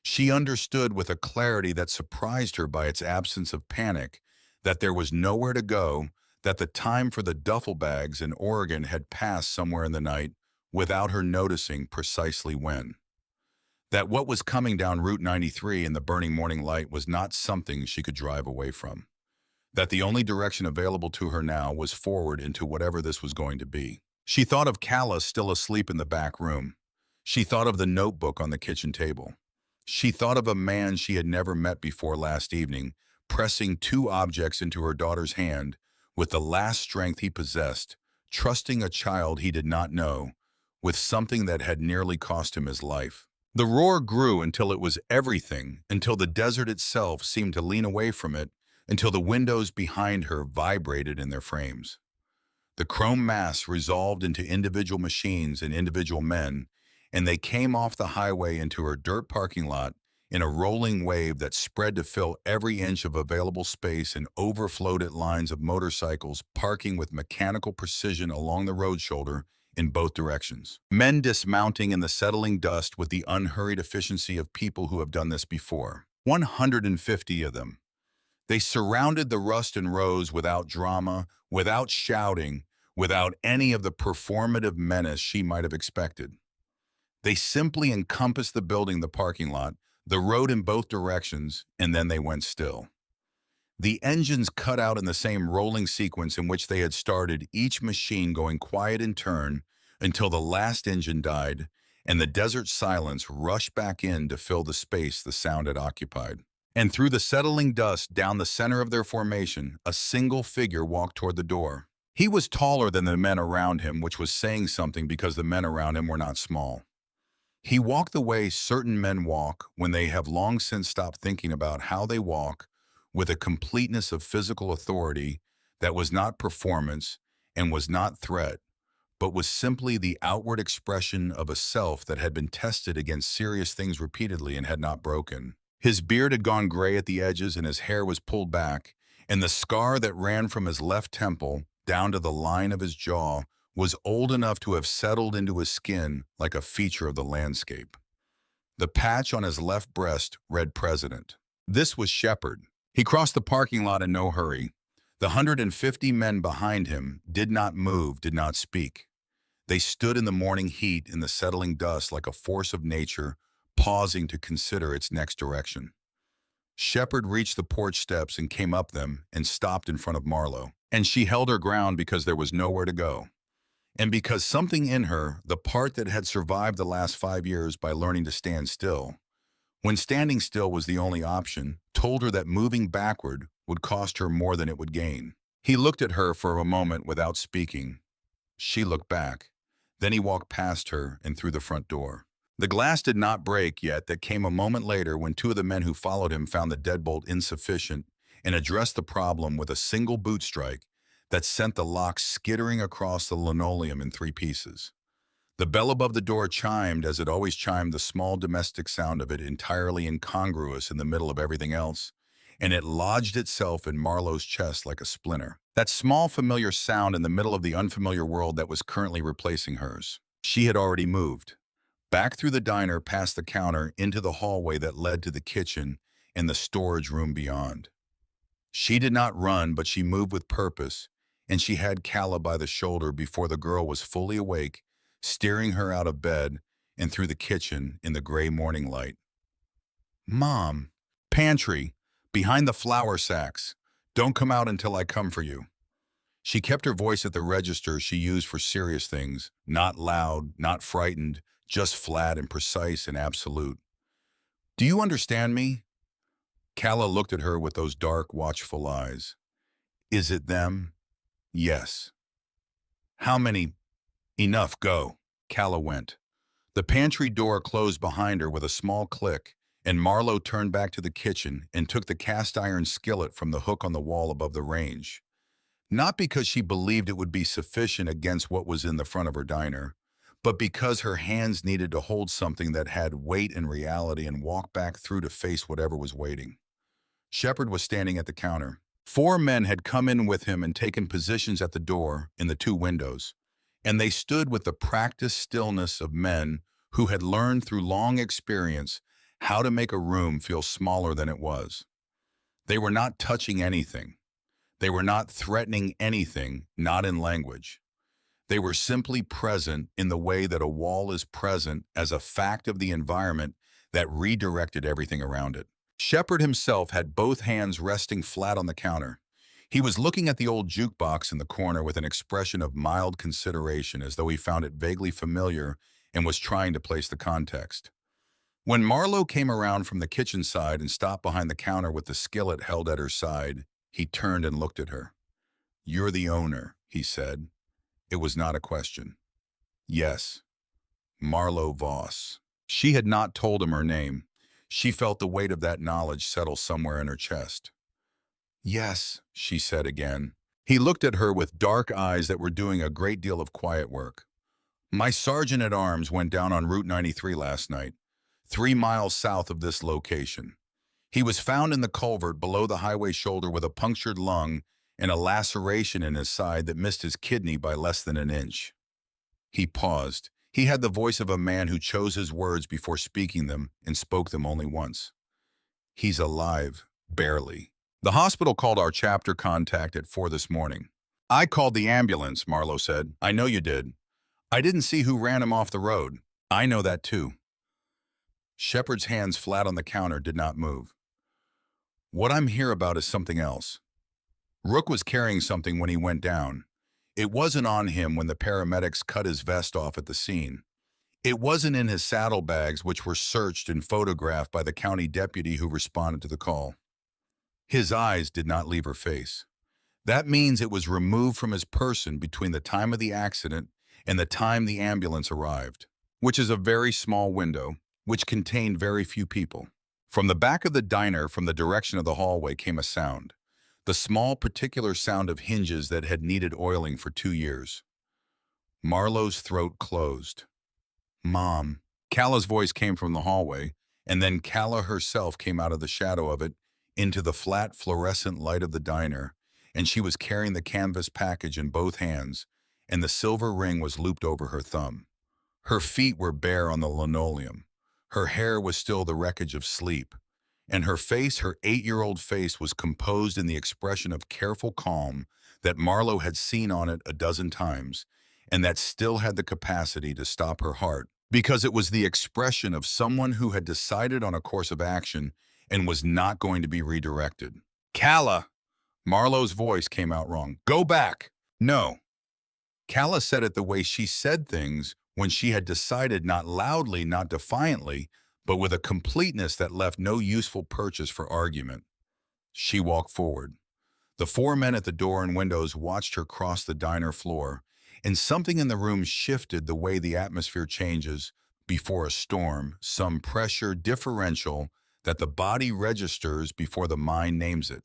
She understood with a clarity that surprised her by its absence of panic that there was nowhere to go, that the time for the duffel bags in Oregon had passed somewhere in the night without her noticing precisely when. That what was coming down Route 93 in the burning morning light was not something she could drive away from. That the only direction available to her now was forward into whatever this was going to be. She thought of Calla still asleep in the back room. She thought of the notebook on the kitchen table. She thought of a man she had never met before last evening, pressing 2 objects into her daughter's hand with the last strength he possessed, trusting a child he did not know, with something that had nearly cost him his life. The roar grew until it was everything, until the desert itself seemed to lean away from it, until the windows behind her vibrated in their frames. The chrome mass resolved into individual machines and individual men, and they came off the highway into her dirt parking lot in a rolling wave that spread to fill every inch of available space and overflowed at lines of motorcycles parking with mechanical precision along the road shoulder in both directions. Men dismounting in the settling dust with the unhurried efficiency of people who have done this before. 150 of them. They surrounded the Ruston Rose without drama, without shouting, without any of the performative menace she might have expected. They simply encompassed the building, the parking lot, the road in both directions, and then they went still. The engines cut out in the same rolling sequence in which they had started, each machine going quiet in turn until the last engine died, and the desert silence rushed back in to fill the space the sound had occupied. And through the settling dust down the center of their formation, a single figure walked toward the door. He was taller than the men around him, which was saying something because the men around him were not small. He walked the way certain men walk when they have long since stopped thinking about how they walk, with a completeness of physical authority that was not performance and was not threat, but was simply the outward expression of a self that had been tested against serious things repeatedly and had not broken. His beard had gone gray at the edges and his hair was pulled back, and the scar that ran from his left temple down to the line of his jaw was old enough to have settled into his skin like a feature of the landscape. The patch on his left breast read President. This was Shepard. He crossed the parking lot in no hurry. The 150 men behind him did not move, did not speak. They stood in the morning heat in the settling dust like a force of nature, pausing to consider its next direction. Shepard reached the porch steps and came up them and stopped in front of Marlowe. And she held her ground because there was nowhere to go. And because something in her, the part that had survived the last 5 years by learning to stand still, when standing still was the only option, told her that moving backward would cost her more than it would gain. He looked at her for a moment without speaking. She looked back. Then he walked past her and through the front door. The glass did not break yet. That came a moment later when two of the men who followed him found the deadbolt insufficient and addressed the problem with a single boot strike that sent the lock skittering across the linoleum in 3 pieces. The bell above the door chimed as it always chimed, the small domestic sound of it entirely incongruous in the middle of everything else, and it lodged itself in Marlowe's chest like a splinter. That small familiar sound in the middle of the unfamiliar world that was currently replacing hers. She had already moved. Back through the diner, past the counter, into the hallway that led to the kitchen and the storage room beyond. She did not run, but she moved with purpose, and she had Calla by the shoulder before the girl was fully awake, steering her out of bed and through the kitchen in the gray morning light. "Mom, pantry, behind the flour sacks. Don't come out until I come for you." She kept her voice at the register she used for serious things, not loud, not frightened, just flat and precise and absolute. "Do you understand me?" Calla looked at her with those dark, watchful eyes. "Is it them?" "Yes." "How many?" "Enough, go." Calla went. The pantry door closed behind her with a small click, and Marlowe turned back to the kitchen and took the cast iron skillet from the hook on the wall above the range. Not because she believed it would be sufficient against what was in the front of her diner, but because her hands needed to hold something that had weight and reality and walk back through to face whatever was waiting. Shepard was standing at the counter. 4 men had come in with him and taken positions at the door in the 2 windows, and they stood with the practiced stillness of men who had learned through long experience how to make a room feel smaller than it was. They were not touching anything. They were not threatening anything, not in language. They were simply present in the way that a wall is present as a fact of the environment that redirected everything around it. Shepard himself had both hands resting flat on the counter. He was looking at the old jukebox in the corner with an expression of mild consideration, as though he found it vaguely familiar and was trying to place the context. When Marlowe came around from the kitchen side and stopped behind the counter with the skillet held at her side, he turned and looked at her. "You're the owner," he said. It was not a question. "Yes." Marlowe Voss. She had not told him her name. She felt the weight of that knowledge settle somewhere in her chest. "Yes," she said again. He looked at her with dark eyes that were doing a great deal of quiet work. "My sergeant-at-arms went down on Route 93 last night, 3 miles south of this location. He was found in the culvert below the highway shoulder with a punctured lung and a laceration in his side that missed his kidney by less than an inch." He paused. He had the voice of a man who chose his words before speaking them and spoke them only once. "He's alive, barely." "The hospital called our chapter contact at 4 this morning." "I called the ambulance," Marlowe said. "I know you did. I didn't see who ran him off the road." "I know that too." Shepard's hands flat on the counter did not move. What I'm here about is something else. Rook was carrying something when he went down. It wasn't on him when the paramedics cut his vest off at the scene. It wasn't in his saddlebags, which were searched and photographed by the county deputy who responded to the call. His eyes did not leave her face. That means it was removed from his person between the time of the accident and the time the ambulance arrived, which is a very small window, which contained very few people. From the back of the diner, from the direction of the hallway, came a sound. The small, particular sound of hinges that had needed oiling for 2 years. Marlowe's throat closed. Mom. Calla's voice came from the hallway, and then Calla herself came out of the shadow of it into the flat fluorescent light of the diner, and she was carrying the canvas package in both hands, and the silver ring was looped over her thumb. Her feet were bare on the linoleum. Her hair was still the wreckage of sleep, and her face, her 8-year-old face, was composed in the expression of careful calm that Marlowe had seen on it a dozen times, and that still had the capacity to stop her heart, because it was the expression of someone who had decided on a course of action and was not going to be redirected. Calla! Marlowe's voice came out wrong. Go back! No. Calla said it the way she said things when she had decided, not loudly, not defiantly, but with a completeness that left no useful purchase for argument. She walked forward. The 4 men at the door and windows watched her cross the diner floor, and something in the room shifted the way the atmosphere changes before a storm, some pressure differential that the body registers before the mind names it.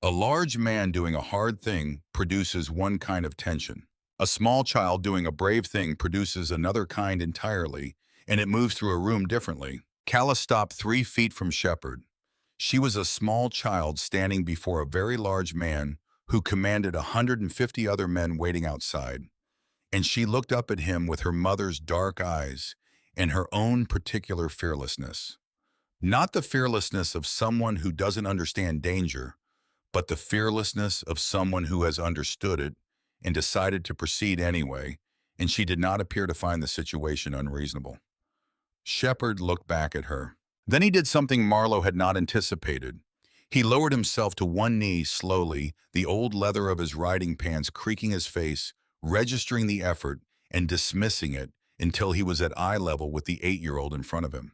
A large man doing a hard thing produces one kind of tension. A small child doing a brave thing produces another kind entirely, and it moves through a room differently. Calla stopped 3 feet from Shepard. She was a small child standing before a very large man who commanded 150 other men waiting outside, and she looked up at him with her mother's dark eyes and her own particular fearlessness. Not the fearlessness of someone who doesn't understand danger, but the fearlessness of someone who has understood it and decided to proceed anyway, and she did not appear to find the situation unreasonable. Shepard looked back at her. Then he did something Marlowe had not anticipated. He lowered himself to one knee slowly, the old leather of his riding pants creaking his face, registering the effort and dismissing it until he was at eye level with the 8-year-old in front of him.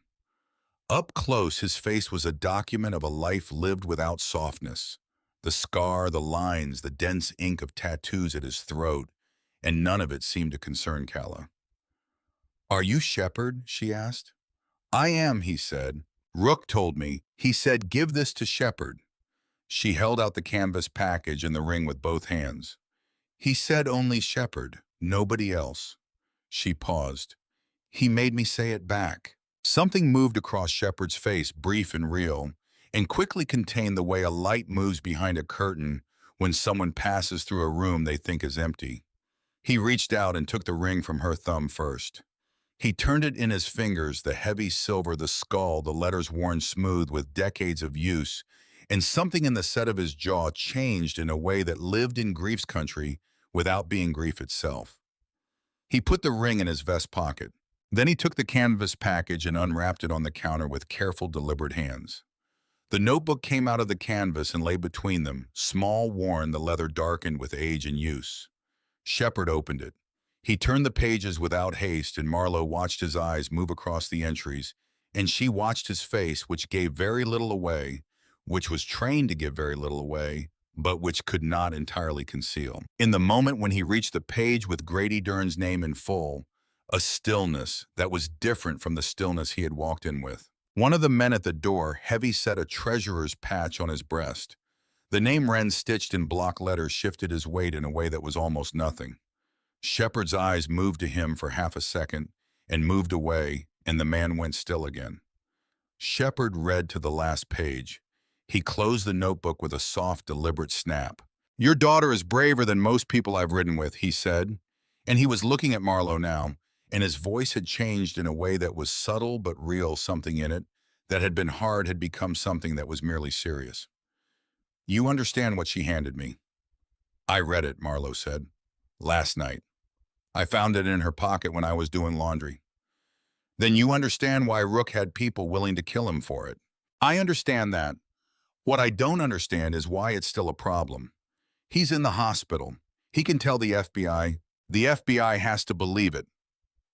Up close, his face was a document of a life lived without softness. The scar, the lines, the dense ink of tattoos at his throat, and none of it seemed to concern Calla. Are you Shepard? She asked. I am, he said. Rook told me. He said, give this to Shepard. She held out the canvas package and the ring with both hands. He said only Shepard, nobody else. She paused. He made me say it back. Something moved across Shepard's face, brief and real, and quickly contained the way a light moves behind a curtain when someone passes through a room they think is empty. He reached out and took the ring from her thumb first. He turned it in his fingers, the heavy silver, the skull, the letters worn smooth with decades of use, and something in the set of his jaw changed in a way that lived in grief's country without being grief itself. He put the ring in his vest pocket. Then he took the canvas package and unwrapped it on the counter with careful, deliberate hands. The notebook came out of the canvas and lay between them, small, worn, the leather darkened with age and use. Shepard opened it. He turned the pages without haste, and Marlowe watched his eyes move across the entries, and she watched his face, which gave very little away, which was trained to give very little away, but which could not entirely conceal. In the moment when he reached the page with Grady Dern's name in full, a stillness that was different from the stillness he had walked in with. One of the men at the door heavy set a treasurer's patch on his breast. The name Wren stitched in block letters shifted his weight in a way that was almost nothing. Shepard's eyes moved to him for half a second and moved away, and the man went still again. Shepard read to the last page. He closed the notebook with a soft, deliberate snap. Your daughter is braver than most people I've ridden with, he said. And he was looking at Marlowe now, and his voice had changed in a way that was subtle but real. Something in it that had been hard had become something that was merely serious. You understand what she handed me? I read it, Marlowe said. Last night. I found it in her pocket when I was doing laundry. Then you understand why Rook had people willing to kill him for it. I understand that. What I don't understand is why it's still a problem. He's in the hospital. He can tell the FBI. The FBI has to believe it.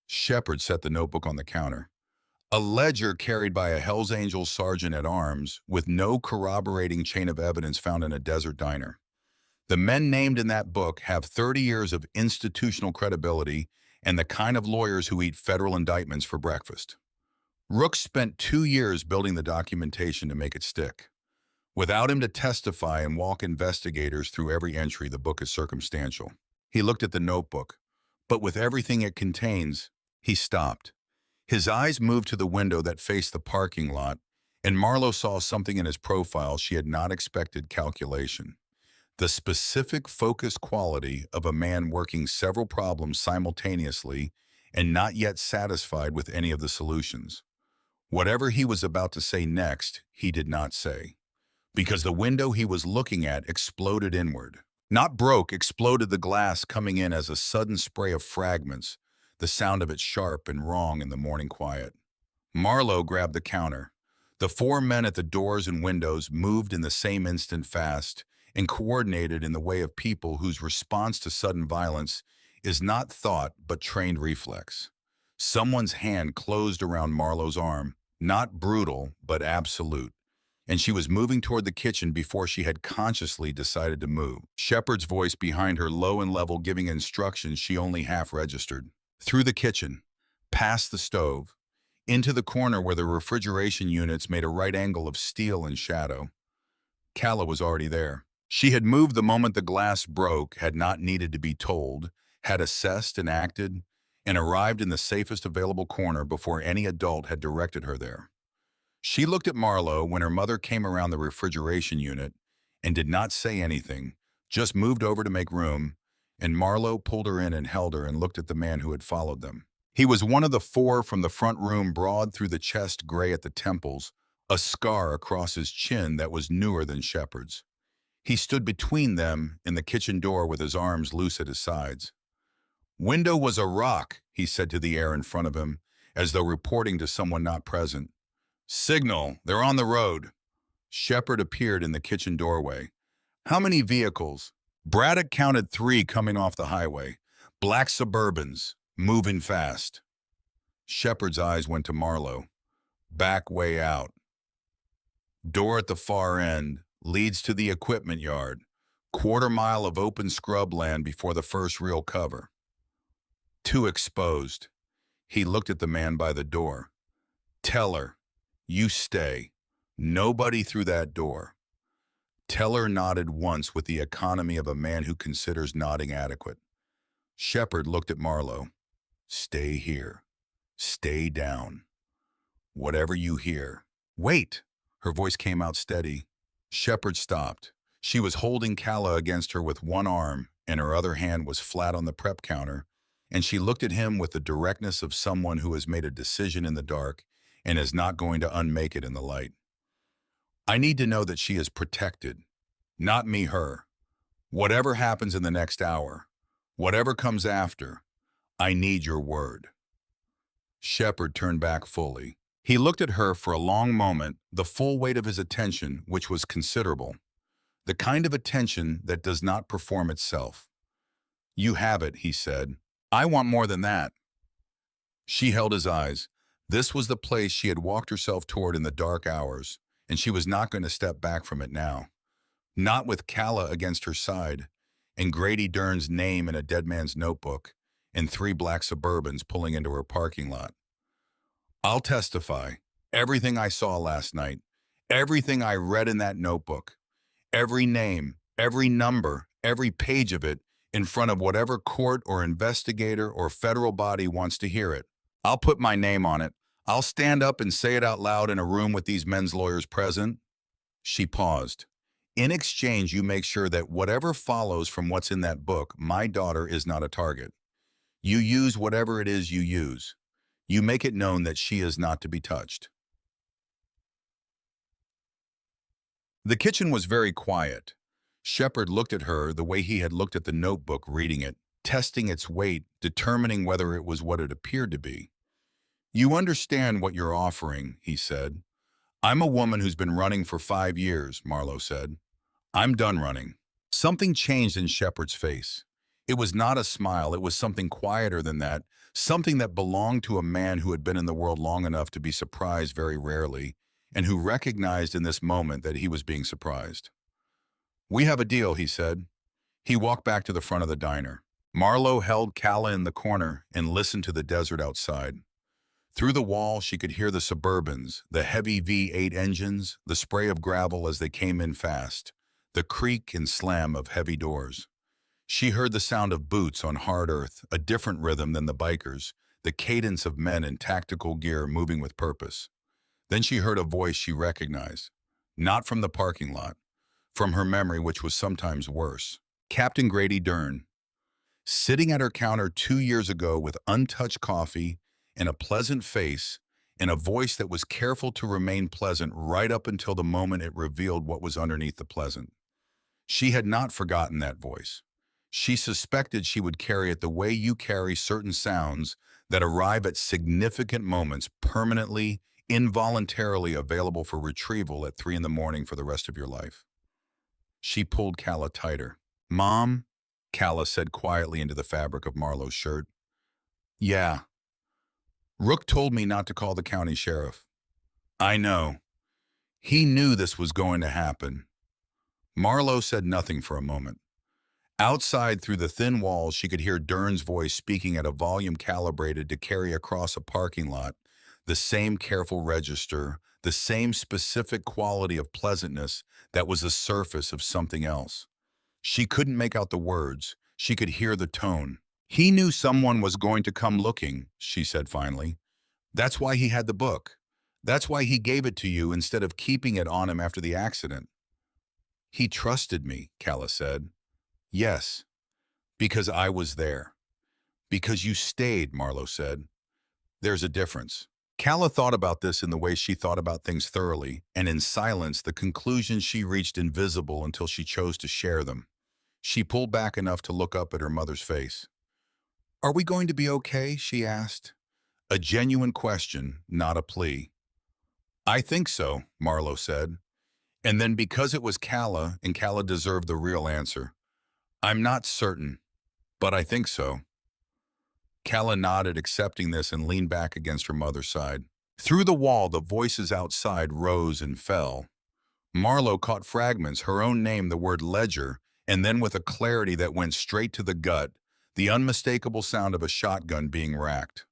Shepard set the notebook on the counter. A ledger carried by a Hells Angels sergeant at arms with no corroborating chain of evidence found in a desert diner. The men named in that book have 30 years of institutional credibility and the kind of lawyers who eat federal indictments for breakfast. Rooks spent 2 years building the documentation to make it stick. Without him to testify and walk investigators through every entry, the book is circumstantial. He looked at the notebook, but with everything it contains, he stopped. His eyes moved to the window that faced the parking lot, and Marlowe saw something in his profile she had not expected: calculation. The specific focused quality of a man working several problems simultaneously and not yet satisfied with any of the solutions. Whatever he was about to say next, he did not say, because the window he was looking at exploded inward. Not broke, exploded, the glass coming in as a sudden spray of fragments, the sound of it sharp and wrong in the morning quiet. Marlowe grabbed the counter. The four men at the doors and windows moved in the same instant, fast and coordinated in the way of people whose response to sudden violence is not thought but trained reflex. Someone's hand closed around Marlowe's arm, not brutal but absolute, and she was moving toward the kitchen before she had consciously decided to move. Shepard's voice behind her, low and level, giving instructions she only half registered. Through the kitchen, past the stove, into the corner where the refrigeration units made a right angle of steel and shadow. Calla was already there. She had moved the moment the glass broke, had not needed to be told, had assessed and acted, and arrived in the safest available corner before any adult had directed her there. She looked at Marlowe when her mother came around the refrigeration unit and did not say anything, just moved over to make room, and Marlowe pulled her in and held her and looked at the man who had followed them. He was one of the four from the front room, broad through the chest, gray at the temples, a scar across his chin that was newer than Shepard's. He stood between them in the kitchen door with his arms loose at his sides. "Window was a rock," he said to the air in front of him, as though reporting to someone not present. "Signal, they're on the road." Shepard appeared in the kitchen doorway. "How many vehicles?" Braddock counted 3 coming off the highway. Black Suburbans, moving fast. Shepard's eyes went to Marlowe. "Back way out. Door at the far end, leads to the equipment yard. Quarter-mile of open scrubland before the first real cover. Too exposed." He looked at the man by the door. "Tell her, you stay. Nobody through that door." Teller nodded once with the economy of a man who considers nodding adequate. Shepard looked at Marlowe. "Stay here. Stay down. Whatever you hear." "Wait!" Her voice came out steady. Shepard stopped. She was holding Calla against her with one arm, and her other hand was flat on the prep counter, and she looked at him with the directness of someone who has made a decision in the dark and is not going to unmake it in the light. "I need to know that she is protected. Not me, her. Whatever happens in the next hour, whatever comes after, I need your word." Shepard turned back fully. He looked at her for a long moment, the full weight of his attention, which was considerable. The kind of attention that does not perform itself. "You have it," he said. "I want more than that." She held his eyes. This was the place she had walked herself toward in the dark hours, and she was not going to step back from it now. Not with Calla against her side, and Grady Dern's name in a dead man's notebook, and 3 black Suburbans pulling into her parking lot. "I'll testify. Everything I saw last night, everything I read in that notebook, every name, every number, every page of it, in front of whatever court or investigator or federal body wants to hear it. I'll put my name on it. I'll stand up and say it out loud in a room with these men's lawyers present." She paused. "In exchange, you make sure that whatever follows from what's in that book, my daughter is not a target. You use whatever it is you use. You make it known that she is not to be touched." The kitchen was very quiet. Shepard looked at her the way he had looked at the notebook, reading it, testing its weight, determining whether it was what it appeared to be. "You understand what you're offering," he said. I'm a woman who's been running for 5 years, Marlowe said. I'm done running. Something changed in Shepard's face. It was not a smile, it was something quieter than that, something that belonged to a man who had been in the world long enough to be surprised very rarely, and who recognized in this moment that he was being surprised. We have a deal, he said. He walked back to the front of the diner. Marlowe held Calla in the corner and listened to the desert outside. Through the wall, she could hear the Suburbans, the heavy V8 engines, the spray of gravel as they came in fast, the creak and slam of heavy doors. She heard the sound of boots on hard earth, a different rhythm than the bikers, the cadence of men in tactical gear moving with purpose. Then she heard a voice she recognized, not from the parking lot, from her memory, which was sometimes worse. Captain Grady Dern, sitting at her counter 2 years ago with untouched coffee and a pleasant face and a voice that was careful to remain pleasant right up until the moment it revealed what was underneath the pleasant. She had not forgotten that voice. She suspected she would carry it the way you carry certain sounds that arrive at significant moments, permanently, involuntarily available for retrieval at 3 in the morning for the rest of your life. She pulled Calla tighter. Mom, Calla said quietly into the fabric of Marlowe's shirt. Yeah. Rook told me not to call the county sheriff. I know. He knew this was going to happen. Marlowe said nothing for a moment. Outside, through the thin walls, she could hear Dern's voice speaking at a volume calibrated to carry across a parking lot, the same careful register, the same specific quality of pleasantness that was the surface of something else. She couldn't make out the words. She could hear the tone. He knew someone was going to come looking, she said finally. That's why he had the book. That's why he gave it to you instead of keeping it on him after the accident. He trusted me, Calla said. Yes, because I was there. Because you stayed, Marlowe said. There's a difference. Calla thought about this in the way she thought about things thoroughly, and in silence the conclusions she reached invisible until she chose to share them. She pulled back enough to look up at her mother's face. Are we going to be okay? She asked. A genuine question, not a plea. I think so, Marlowe said. And then because it was Calla, and Calla deserved the real answer. I'm not certain, but I think so. Calla nodded, accepting this, and leaned back against her mother's side. Through the wall, the voices outside rose and fell. Marlowe caught fragments, her own name, the word ledger, and then with a clarity that went straight to the gut, the unmistakable sound of a shotgun being racked.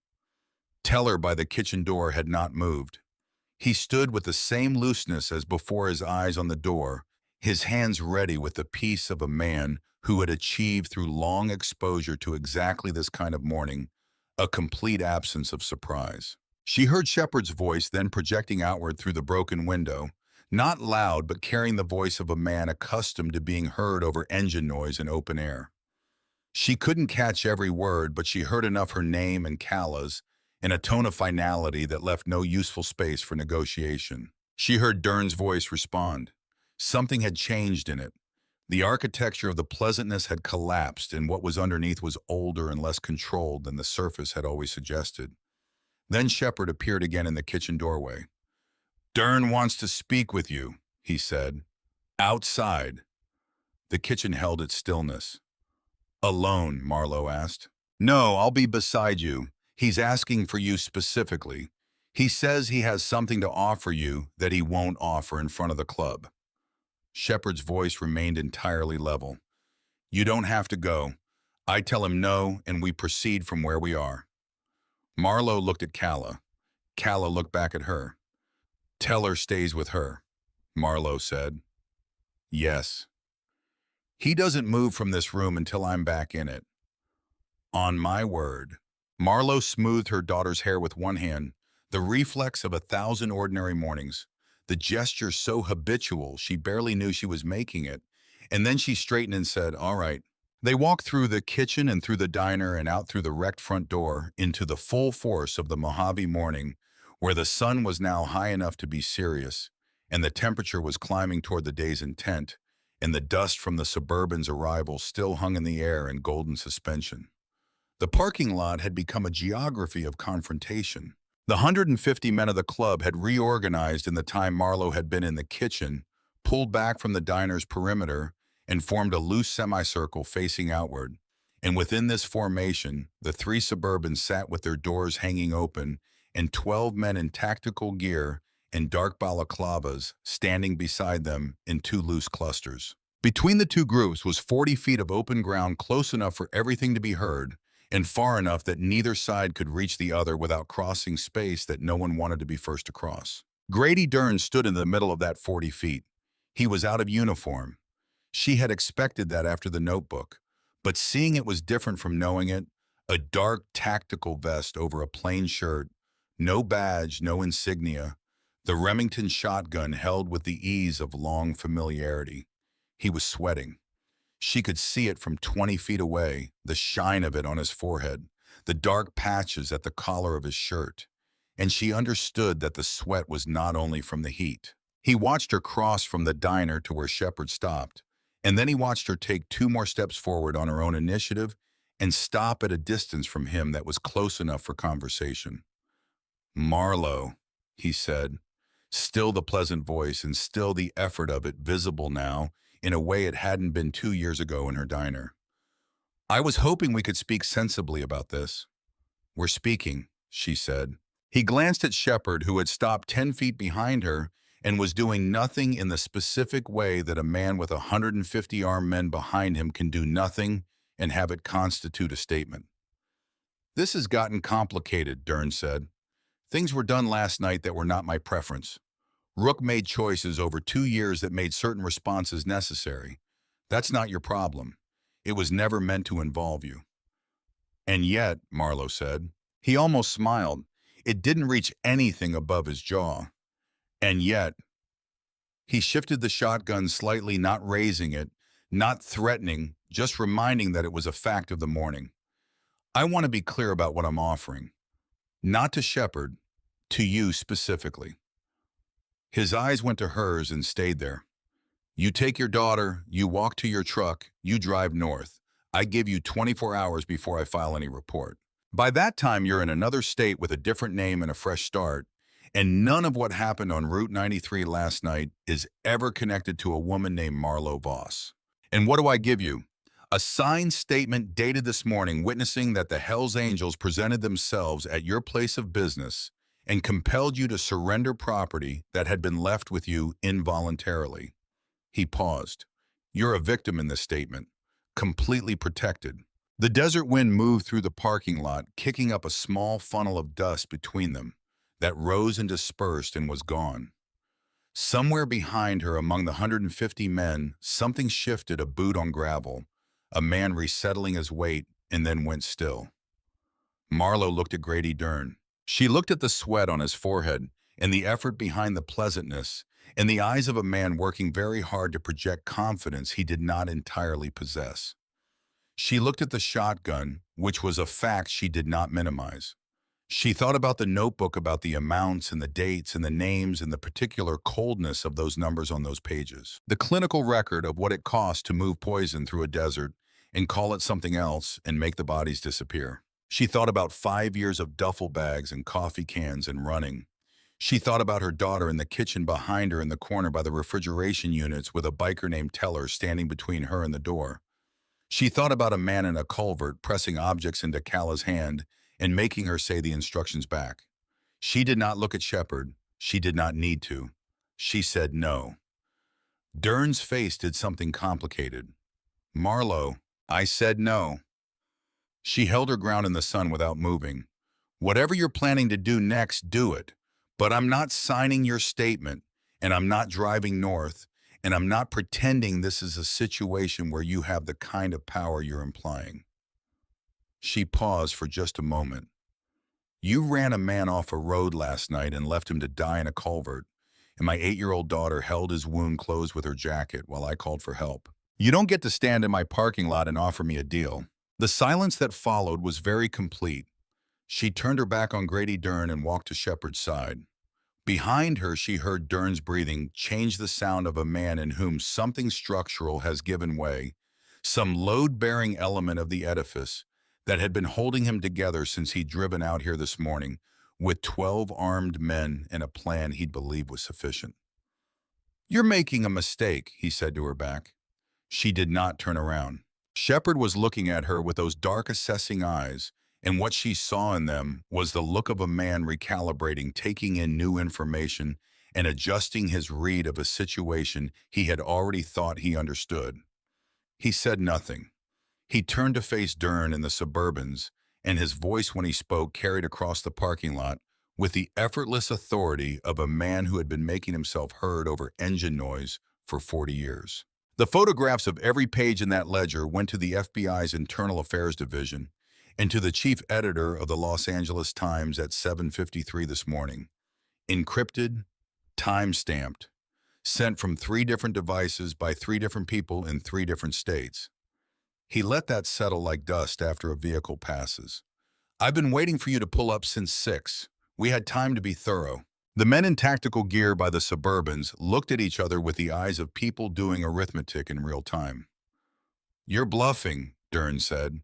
Teller by the kitchen door had not moved. He stood with the same looseness as before, his eyes on the door, his hands ready with the peace of a man who had achieved through long exposure to exactly this kind of morning, a complete absence of surprise. She heard Shepard's voice then projecting outward through the broken window, not loud but carrying the voice of a man accustomed to being heard over engine noise in open air. She couldn't catch every word, but she heard enough her name and Calla's in a tone of finality that left no useful space for negotiation. She heard Dern's voice respond. Something had changed in it. The architecture of the pleasantness had collapsed, and what was underneath was older and less controlled than the surface had always suggested. Then Shepard appeared again in the kitchen doorway. Dern wants to speak with you, he said. Outside. The kitchen held its stillness. Alone, Marlowe asked. No, I'll be beside you. He's asking for you specifically. He says he has something to offer you that he won't offer in front of the club. Shepard's voice remained entirely level. You don't have to go. I tell him no, and we proceed from where we are. Marlowe looked at Calla. Calla looked back at her. Teller stays with her, Marlowe said. Yes. He doesn't move from this room until I'm back in it. On my word. Marlowe smoothed her daughter's hair with one hand, the reflex of 1,000 ordinary mornings, the gesture so habitual she barely knew she was making it, and then she straightened and said, all right. They walked through the kitchen and through the diner and out through the wrecked front door into the full force of the Mojave morning, where the sun was now high enough to be serious, and the temperature was climbing toward the day's intent, and the dust from the Suburban's arrival still hung in the air in golden suspension. The parking lot had become a geography of confrontation. The 150 men of the club had reorganized in the time Marlowe had been in the kitchen, pulled back from the diner's perimeter, and formed a loose semicircle facing outward. And within this formation, the three Suburbans sat with their doors hanging open, and 12 men in tactical gear and dark balaclavas standing beside them in two loose clusters. Between the two groups was 40 feet of open ground close enough for everything to be heard, and far enough that neither side could reach the other without crossing space that no one wanted to be first to cross. Grady Dern stood in the middle of that 40 feet. He was out of uniform. She had expected that after the notebook, but seeing it was different from knowing it, a dark tactical vest over a plain shirt, no badge, no insignia, the Remington shotgun held with the ease of long familiarity. He was sweating. She could see it from 20 feet away, the shine of it on his forehead, the dark patches at the collar of his shirt. And she understood that the sweat was not only from the heat. He watched her cross from the diner to where Shepard stopped, and then he watched her take 2 more steps forward on her own initiative and stop at a distance from him that was close enough for conversation. "Marlowe," he said, still the pleasant voice and still the effort of it visible now in a way it hadn't been 2 years ago in her diner. "I was hoping we could speak sensibly about this." "We're speaking," she said. He glanced at Shepard, who had stopped 10 feet behind her and was doing nothing in the specific way that a man with 150 armed men behind him can do nothing and have it constitute a statement. "This has gotten complicated," Dern said. "Things were done last night that were not my preference. Rook made choices over 2 years that made certain responses necessary. That's not your problem. It was never meant to involve you." "And yet," Marlowe said. He almost smiled. It didn't reach anything above his jaw. "And yet." He shifted the shotgun slightly, not raising it, not threatening, just reminding that it was a fact of the morning. "I want to be clear about what I'm offering. Not to Shepard, to you specifically." His eyes went to hers and stayed there. "You take your daughter, you walk to your truck, you drive north. I give you 24 hours before I file any report. By that time, you're in another state with a different name and a fresh start, and none of what happened on Route 93 last night is ever connected to a woman named Marlowe Voss. And what do I give you? A signed statement dated this morning witnessing that the Hells Angels presented themselves at your place of business and compelled you to surrender property that had been left with you involuntarily." He paused. "You're a victim in this statement, completely protected." The desert wind moved through the parking lot, kicking up a small funnel of dust between them that rose and dispersed and was gone. Somewhere behind her, among the 150 men, something shifted, a boot on gravel, a man resettling his weight, and then went still. Marlowe looked at Grady Dern. She looked at the sweat on his forehead and the effort behind the pleasantness, in the eyes of a man working very hard to project confidence he did not entirely possess. She looked at the shotgun, which was a fact she did not minimize. She thought about the notebook, about the amounts and the dates and the names and the particular coldness of those numbers on those pages. The clinical record of what it cost to move poison through a desert and call it something else and make the bodies disappear. She thought about 5 years of duffel bags and coffee cans and running. She thought about her daughter in the kitchen behind her in the corner by the refrigeration units with a biker named Teller standing between her and the door. She thought about a man in a culvert pressing objects into Calla's hand and making her say the instructions back. She did not look at Shepard. She did not need to. She said no. Dern's face did something complicated. "Marlowe, I said no." She held her ground in the sun without moving. "Whatever you're planning to do next, do it. But I'm not signing your statement, and I'm not driving north, and I'm not pretending this is a situation where you have the kind of power you're implying." She paused for just a moment. "You ran a man off a road last night and left him to die in a culvert, and my 8-year-old daughter held his wound closed with her jacket while I called for help. You don't get to stand in my parking lot and offer me a deal." The silence that followed was very complete. She turned her back on Grady Dern and walked to Shepard's side. Behind her, she heard Dern's breathing change, the sound of a man in whom something structural has given way, some load-bearing element of the edifice that had been holding him together since he'd driven out here this morning, with 12 armed men and a plan he'd believed was sufficient. "You're making a mistake," he said to her back. She did not turn around. Shepard was looking at her with those dark, assessing eyes, and what she saw in them was the look of a man recalibrating, taking in new information, and adjusting his read of a situation he had already thought he understood. He said nothing. He turned to face Dern and the Suburbans, and his voice when he spoke carried across the parking lot with the effortless authority of a man who had been making himself heard over engine noise for 40 years. The photographs of every page in that ledger went to the FBI's Internal Affairs Division and to the chief editor of the Los Angeles Times at 7:53 this morning. Encrypted, time-stamped, sent from 3 different devices by 3 different people in 3 different states. He let that settle like dust after a vehicle passes. "I've been waiting for you to pull up since 6. We had time to be thorough." The men in tactical gear by the Suburbans looked at each other with the eyes of people doing arithmetic in real time. "You're bluffing," Dern said.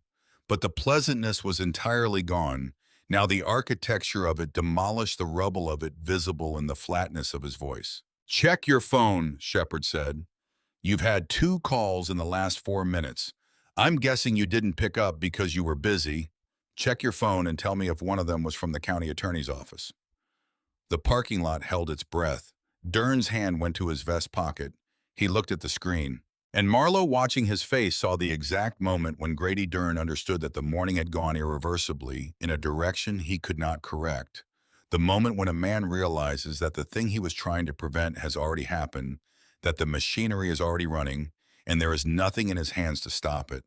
But the pleasantness was entirely gone. Now the architecture of it demolished the rubble of it visible in the flatness of his voice. "Check your phone," Shepard said. "You've had 2 calls in the last 4 minutes. I'm guessing you didn't pick up because you were busy. Check your phone and tell me if one of them was from the county attorney's office." The parking lot held its breath. Dern's hand went to his vest pocket. He looked at the screen. And Marlowe, watching his face, saw the exact moment when Grady Dern understood that the morning had gone irreversibly in a direction he could not correct. The moment when a man realizes that the thing he was trying to prevent has already happened, that the machinery is already running, and there is nothing in his hands to stop it.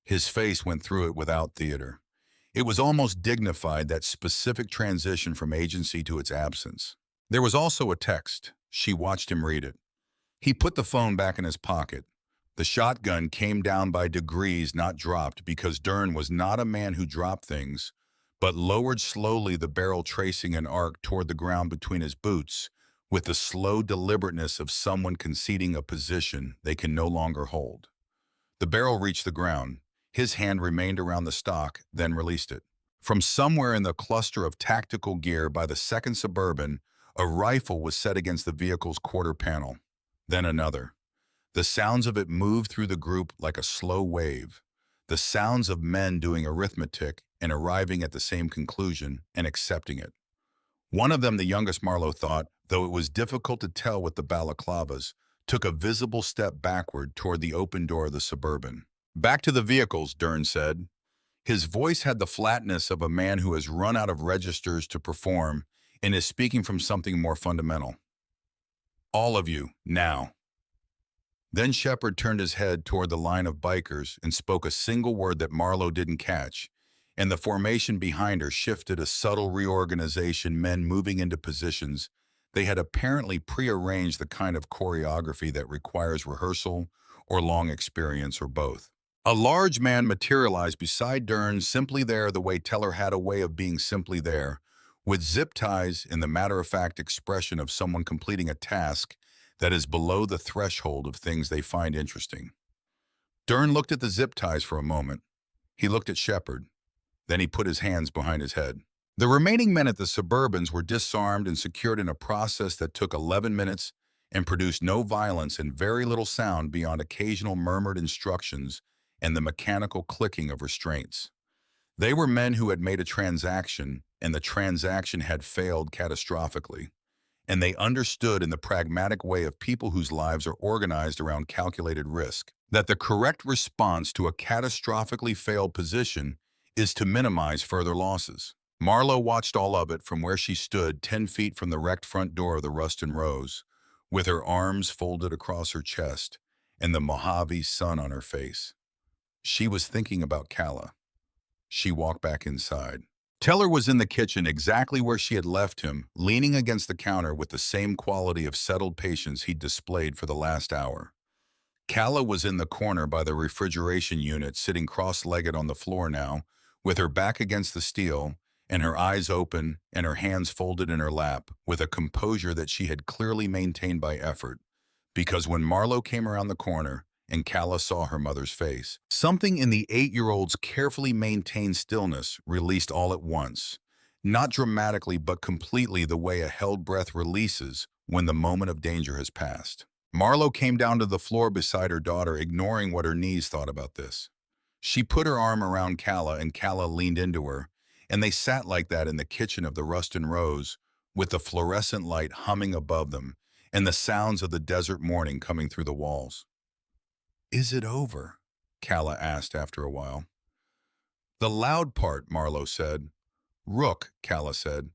His face went through it without theater. It was almost dignified, that specific transition from agency to its absence. There was also a text. She watched him read it. He put the phone back in his pocket. The shotgun came down by degrees, not dropped, because Dern was not a man who dropped things, but lowered slowly, the barrel tracing an arc toward the ground between his boots, with the slow deliberateness of someone conceding a position they can no longer hold. The barrel reached the ground. His hand remained around the stock, then released it. From somewhere in the cluster of tactical gear by the second Suburban, a rifle was set against the vehicle's quarter panel. Then another. The sounds of it moved through the group like a slow wave. The sounds of men doing arithmetic and arriving at the same conclusion and accepting it. One of them, the youngest, Marlowe thought, though it was difficult to tell with the balaclavas, took a visible step backward toward the open door of the Suburban. "Back to the vehicles," Dern said. His voice had the flatness of a man who has run out of registers to perform and is speaking from something more fundamental. "All of you, now." Then Shepard turned his head toward the line of bikers and spoke a single word that Marlowe didn't catch, and the formation behind her shifted, a subtle reorganization, men moving into positions. They had apparently prearranged the kind of choreography that requires rehearsal or long experience or both. A large man materialized beside Dern, simply there the way Teller had a way of being simply there, with zip ties and the matter-of-fact expression of someone completing a task that is below the threshold of things they find interesting. Dern looked at the zip ties for a moment. He looked at Shepard. Then he put his hands behind his head. The remaining men at the Suburbans were disarmed and secured in a process that took 11 minutes and produced no violence and very little sound beyond occasional murmured instructions and the mechanical clicking of restraints. They were men who had made a transaction, and the transaction had failed catastrophically. And they understood, in the pragmatic way of people whose lives are organized around calculated risk, that the correct response to a catastrophically failed position is to minimize further losses. Marlowe watched all of it from where she stood 10 feet from the wrecked front door of the Ruston Rose, with her arms folded across her chest and the Mojave sun on her face. She was thinking about Calla. She walked back inside. Teller was in the kitchen, exactly where she had left him, leaning against the counter with the same quality of settled patience he'd displayed for the last hour. Calla was in the corner by the refrigeration unit, sitting cross-legged on the floor now, with her back against the steel, and her eyes open and her hands folded in her lap, with a composure that she had clearly maintained by effort. Because when Marlowe came around the corner and Calla saw her mother's face, something in the 8-year-old's carefully maintained stillness released all at once. Not dramatically, but completely the way a held breath releases when the moment of danger has passed. Marlo came down to the floor beside her daughter, ignoring what her knees thought about this. She put her arm around Calla, and Calla leaned into her, and they sat like that in the kitchen of the Ruston Rose, with the fluorescent light humming above them and the sounds of the desert morning coming through the walls. "Is it over?" Calla asked after a while. "The loud part," Marlo said. "Rook," Calla said.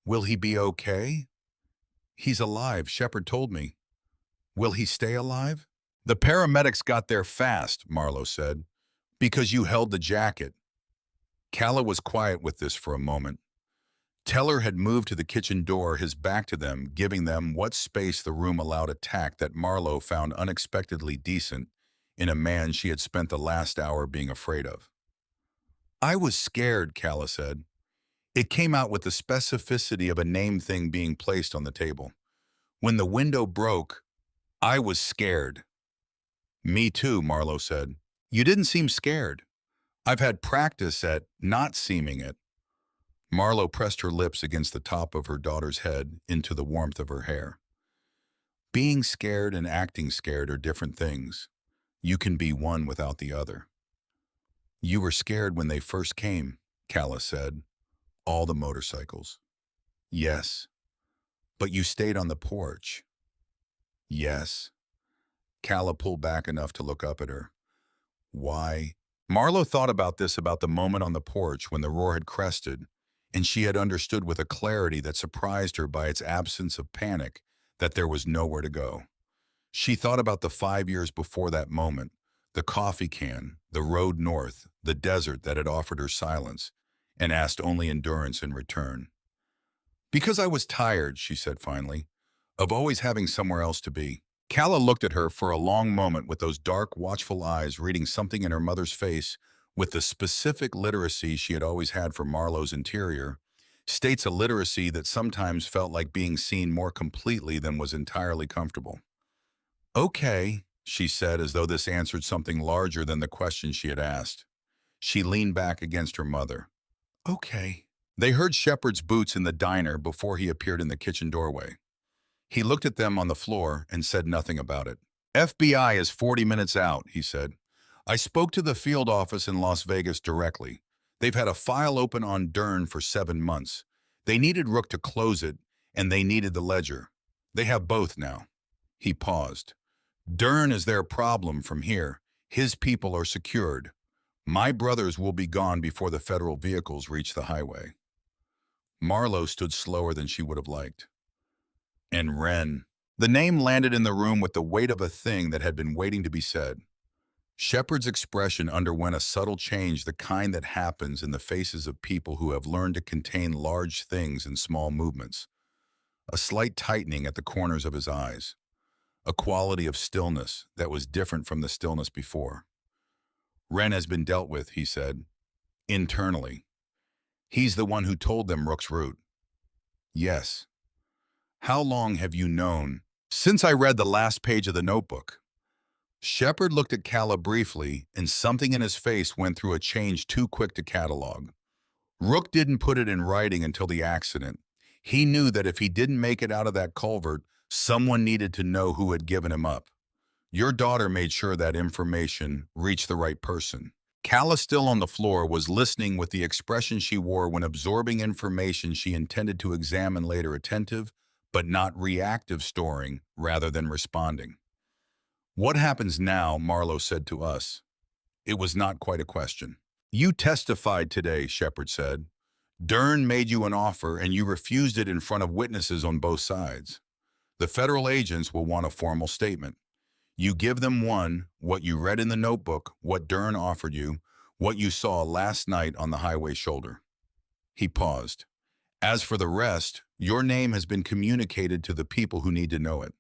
"Will he be okay?" "He's alive, Shepard told me." "Will he stay alive?" "The paramedics got there fast," Marlo said, "because you held the jacket." Calla was quiet with this for a moment. Teller had moved to the kitchen door, his back to them, giving them what space the room allowed a tact that Marlo found unexpectedly decent in a man she had spent the last hour being afraid of. "I was scared," Calla said. It came out with the specificity of a named thing being placed on the table. "When the window broke, I was scared." "Me too," Marlo said. "You didn't seem scared." "I've had practice at not seeming it." Marlo pressed her lips against the top of her daughter's head into the warmth of her hair. "Being scared and acting scared are different things. You can be one without the other." "You were scared when they first came," Calla said. "All the motorcycles." "Yes." "But you stayed on the porch." "Yes." Calla pulled back enough to look up at her. "Why?" Marlo thought about this, about the moment on the porch when the roar had crested, and she had understood with a clarity that surprised her by its absence of panic that there was nowhere to go. She thought about the 5 years before that moment, the coffee can, the road north, the desert that had offered her silence, and asked only endurance in return. "Because I was tired," she said finally, "of always having somewhere else to be." Calla looked at her for a long moment with those dark, watchful eyes, reading something in her mother's face with the specific literacy she had always had for Marlo's interior, states a literacy that sometimes felt like being seen more completely than was entirely comfortable. "Okay," she said, as though this answered something larger than the question she had asked. She leaned back against her mother. "Okay." They heard Shepard's boots in the diner before he appeared in the kitchen doorway. He looked at them on the floor and said nothing about it. "FBI is 40 minutes out," he said. "I spoke to the field office in Las Vegas directly. They've had a file open on Dern for 7 months. They needed Rook to close it, and they needed the ledger. They have both now." He paused. "Dern is their problem from here. His people are secured. My brothers will be gone before the federal vehicles reach the highway." Marlo stood slower than she would have liked. "And Wren." The name landed in the room with the weight of a thing that had been waiting to be said. Shepard's expression underwent a subtle change, the kind that happens in the faces of people who have learned to contain large things in small movements. A slight tightening at the corners of his eyes. A quality of stillness that was different from the stillness before. "Wren has been dealt with," he said. "Internally. He's the one who told them Rook's route." "Yes." "How long have you known?" "Since I read the last page of the notebook." Shepard looked at Calla briefly, and something in his face went through a change too quick to catalog. Rook didn't put it in writing until the accident. He knew that if he didn't make it out of that culvert, someone needed to know who had given him up. Your daughter made sure that information reached the right person. Calla, still on the floor, was listening with the expression she wore when absorbing information she intended to examine later, attentive, but not reactive, storing rather than responding. "What happens now?" Marlo said to us. It was not quite a question. "You testified today," Shepard said. "Dern made you an offer and you refused it in front of witnesses on both sides. The federal agents will want a formal statement. You give them one, what you read in the notebook, what Dern offered you, what you saw last night on the highway shoulder." He paused. "As for the rest, your name has been communicated to the people who need to know it.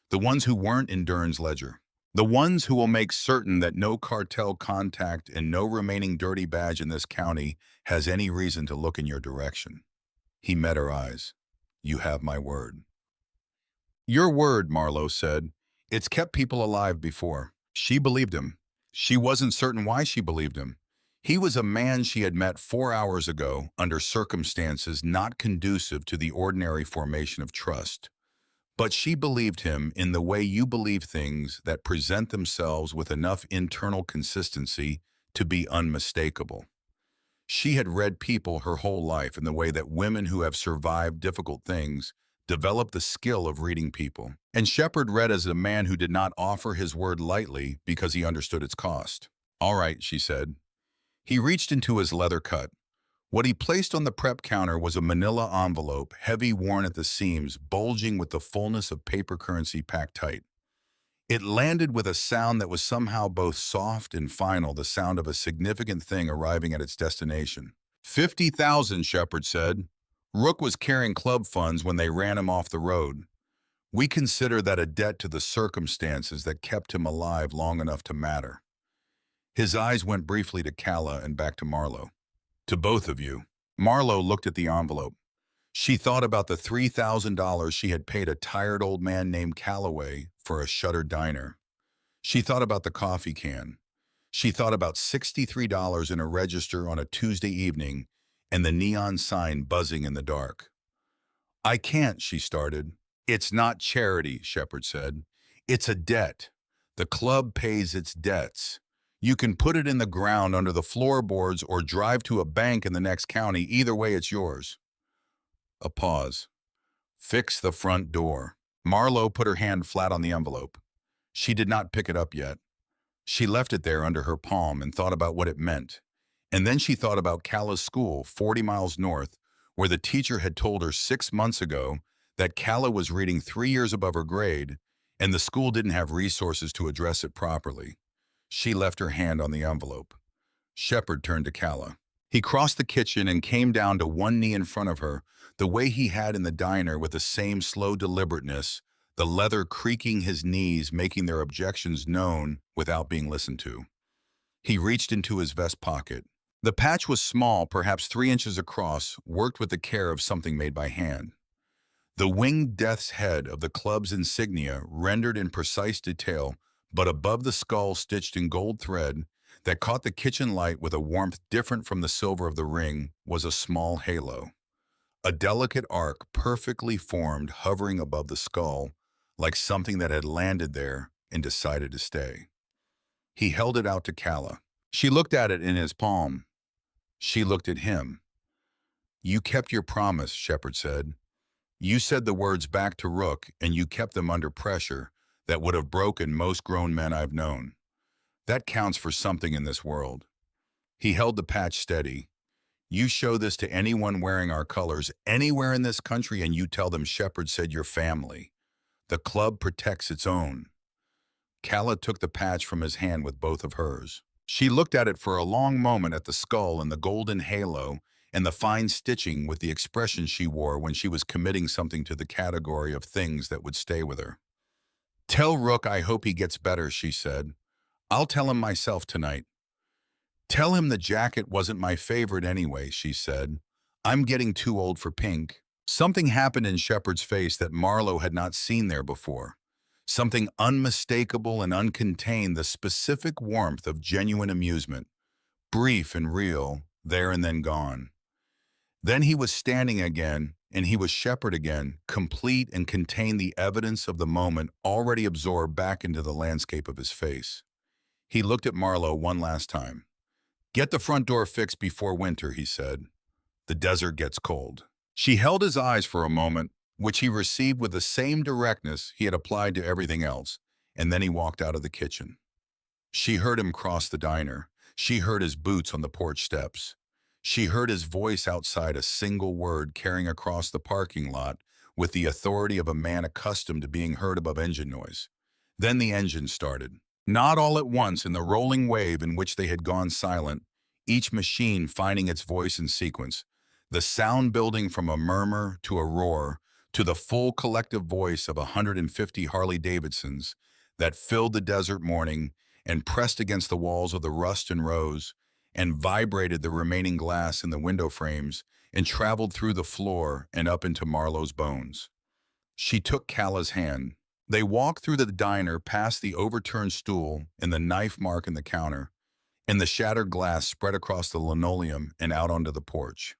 The ones who weren't in Dern's ledger. The ones who will make certain that no cartel contact and no remaining dirty badge in this county has any reason to look in your direction." He met her eyes. "You have my word." "Your word," Marlo said. "It's kept people alive before." She believed him. She wasn't certain why she believed him. He was a man she had met 4 hours ago under circumstances not conducive to the ordinary formation of trust. But she believed him in the way you believe things that present themselves with enough internal consistency to be unmistakable. She had read people her whole life in the way that women who have survived difficult things develop the skill of reading people. And Shepard read as a man who did not offer his word lightly because he understood its cost. "All right," she said. He reached into his leather cut. What he placed on the prep counter was a manila envelope, heavy, worn at the seams, bulging with the fullness of paper currency packed tight. It landed with a sound that was somehow both soft and final, the sound of a significant thing arriving at its destination. 50,000, Shepard said. Rook was carrying club funds when they ran him off the road. We consider that a debt to the circumstances that kept him alive long enough to matter. His eyes went briefly to Calla and back to Marlowe. To both of you. Marlowe looked at the envelope. She thought about the $3,000 she had paid a tired old man named Calloway for a shuttered diner. She thought about the coffee can. She thought about $63 in a register on a Tuesday evening and the neon sign buzzing in the dark. "I can't," she started. "It's not charity," Shepard said. "It's a debt. The club pays its debts. You can put it in the ground under the floorboards or drive to a bank in the next county. Either way, it's yours." A pause. "Fix the front door." Marlowe put her hand flat on the envelope. She did not pick it up yet. She left it there under her palm and thought about what it meant. And then she thought about Calla's school, 40 miles north, where the teacher had told her 6 months ago that Calla was reading 3 years above her grade, and the school didn't have resources to address it properly. She left her hand on the envelope. Shepard turned to Calla. He crossed the kitchen and came down to one knee in front of her, the way he had in the diner, with the same slow deliberateness, the leather creaking his knees, making their objections known without being listened to. He reached into his vest pocket. The patch was small, perhaps 3 inches across, worked with the care of something made by hand. The winged death's head of the club's insignia, rendered in precise detail, but above the skull stitched in gold thread that caught the kitchen light with a warmth different from the silver of the ring, was a small halo. A delicate arc, perfectly formed, hovering above the skull, like something that had landed there and decided to stay. He held it out to Calla. She looked at it in his palm. She looked at him. "You kept your promise," Shepard said. "You said the words back to Rook, and you kept them under pressure that would have broken most grown men I've known. That counts for something in this world." He held the patch steady. "You show this to anyone wearing our colors anywhere in this country and you tell them Shepard said you're family. The club protects its own." Calla took the patch from his hand with both of hers. She looked at it for a long moment, at the skull and the golden halo and the fine stitching, with the expression she wore when she was committing something to the category of things that would stay with her. "Tell Rook I hope he gets better," she said. "I'll tell him myself tonight." "Tell him the jacket wasn't my favorite anyway," she said. "I'm getting too old for pink." Something happened in Shepard's face that Marlowe had not seen there before. Something unmistakable and uncontained, the specific warmth of genuine amusement. Brief and real, there and then gone. Then he was standing again, and he was Shepard again, complete, and contained the evidence of the moment already absorbed back into the landscape of his face. He looked at Marlowe one last time. "Get the front door fixed before winter," he said. "The desert gets cold." She held his eyes for a moment, which he received with the same directness he had applied to everything else, and then he walked out of the kitchen. She heard him cross the diner. She heard his boots on the porch steps. She heard his voice outside, a single word carrying across the parking lot with the authority of a man accustomed to being heard above engine noise. Then the engine started. Not all at once, in the rolling wave in which they had gone silent, each machine finding its voice in sequence, the sound building from a murmur to a roar to the full collective voice of 150 Harley-Davidsons that filled the desert morning and pressed against the walls of the rust and rose and vibrated the remaining glass in the window frames and traveled through the floor and up into Marlowe's bones. She took Calla's hand. They walked through the diner, past the overturned stool and the knife mark in the counter, and the shattered glass spread across the linoleum and out onto the porch.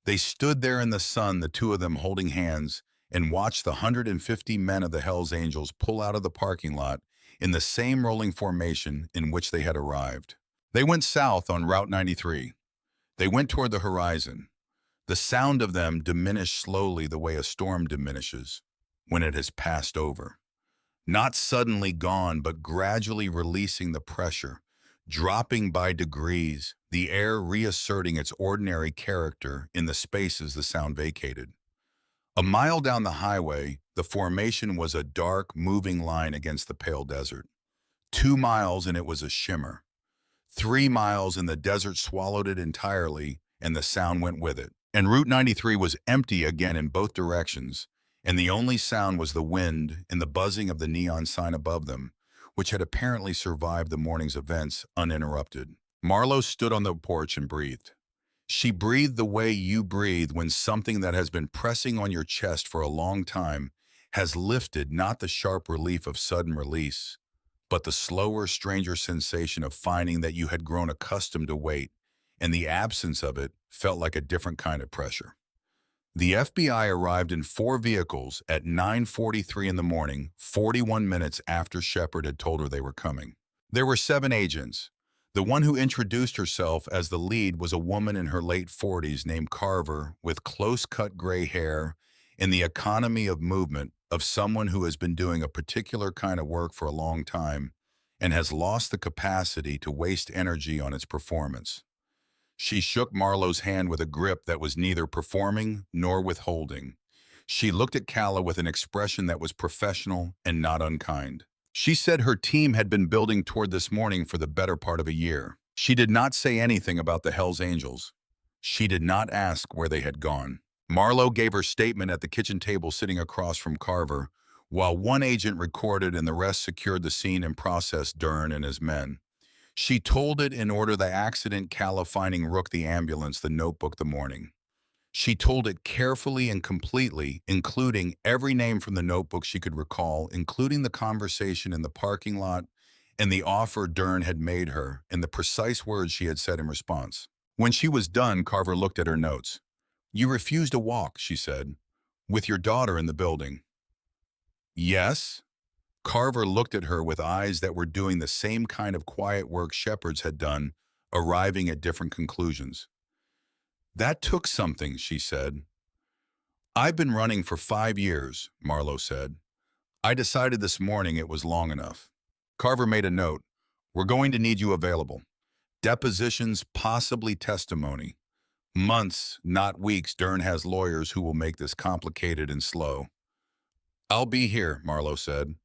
They stood there in the sun, the two of them holding hands, and watched the 150 men of the Hells Angels pull out of the parking lot in the same rolling formation in which they had arrived. They went south on Route 93. They went toward the horizon. The sound of them diminished slowly the way a storm diminishes when it has passed over. Not suddenly gone, but gradually releasing the pressure, dropping by degrees, the air reasserting its ordinary character in the spaces the sound vacated. A mile down the highway, the formation was a dark, moving line against the pale desert. 2 miles and it was a shimmer. 3 miles and the desert swallowed it entirely, and the sound went with it. And Route 93 was empty again in both directions, and the only sound was the wind and the buzzing of the neon sign above them, which had apparently survived the morning's events uninterrupted. Marlowe stood on the porch and breathed. She breathed the way you breathe when something that has been pressing on your chest for a long time has lifted, not the sharp relief of sudden release, but the slower, stranger sensation of finding that you had grown accustomed to weight, and the absence of it felt like a different kind of pressure. The FBI arrived in 4 vehicles at 9:43 in the morning, 41 minutes after Shepard had told her they were coming. There were 7 agents. The one who introduced herself as the lead was a woman in her late 40s named Carver, with close-cut gray hair and the economy of movement of someone who has been doing a particular kind of work for a long time and has lost the capacity to waste energy on its performance. She shook Marlowe's hand with a grip that was neither performing nor withholding. She looked at Calla with an expression that was professional and not unkind. She said her team had been building toward this morning for the better part of a year. She did not say anything about the Hells Angels. She did not ask where they had gone. Marlowe gave her statement at the kitchen table sitting across from Carver, while one agent recorded and the rest secured the scene and processed Dern and his men. She told it in order the accident Calla finding Rook the ambulance, the notebook the morning. She told it carefully and completely, including every name from the notebook she could recall, including the conversation in the parking lot and the offer Dern had made her and the precise words she had said in response. When she was done, Carver looked at her notes. "You refused to walk," she said, "with your daughter in the building." "Yes?" Carver looked at her with eyes that were doing the same kind of quiet work Shepard's had done, arriving at different conclusions. "That took something," she said. "I've been running for 5 years," Marlowe said. "I decided this morning it was long enough." Carver made a note. "We're going to need you available. Depositions, possibly testimony. Months, not weeks. Dern has lawyers who will make this complicated and slow." "I'll be here," Marlowe said.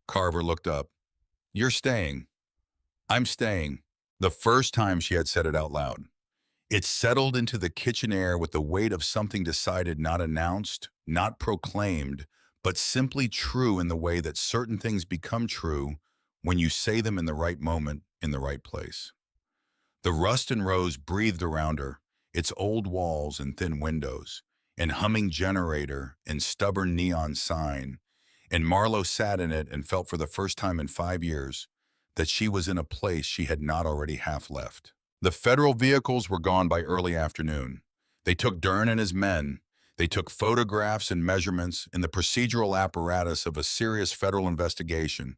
Carver looked up. "You're staying." "I'm staying." The first time she had said it out loud. It settled into the kitchen air with the weight of something decided, not announced, not proclaimed, but simply true in the way that certain things become true when you say them in the right moment, in the right place. The rust and rose breathed around her, its old walls and thin windows, and humming generator and stubborn neon sign, and Marlowe sat in it and felt for the first time in 5 years that she was in a place she had not already half left. The federal vehicles were gone by early afternoon. They took Dern and his men. They took photographs and measurements in the procedural apparatus of a serious federal investigation.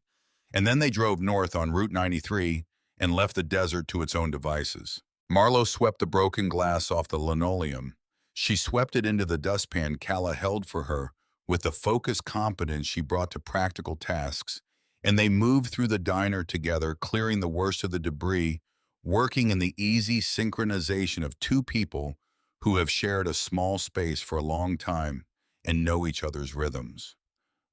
And then they drove north on Route 93 and left the desert to its own devices. Marlowe swept the broken glass off the linoleum. She swept it into the dustpan Calla held for her with the focused competence she brought to practical tasks, and they moved through the diner together, clearing the worst of the debris, working in the easy synchronization of 2 people who have shared a small space for a long time and know each other's rhythms.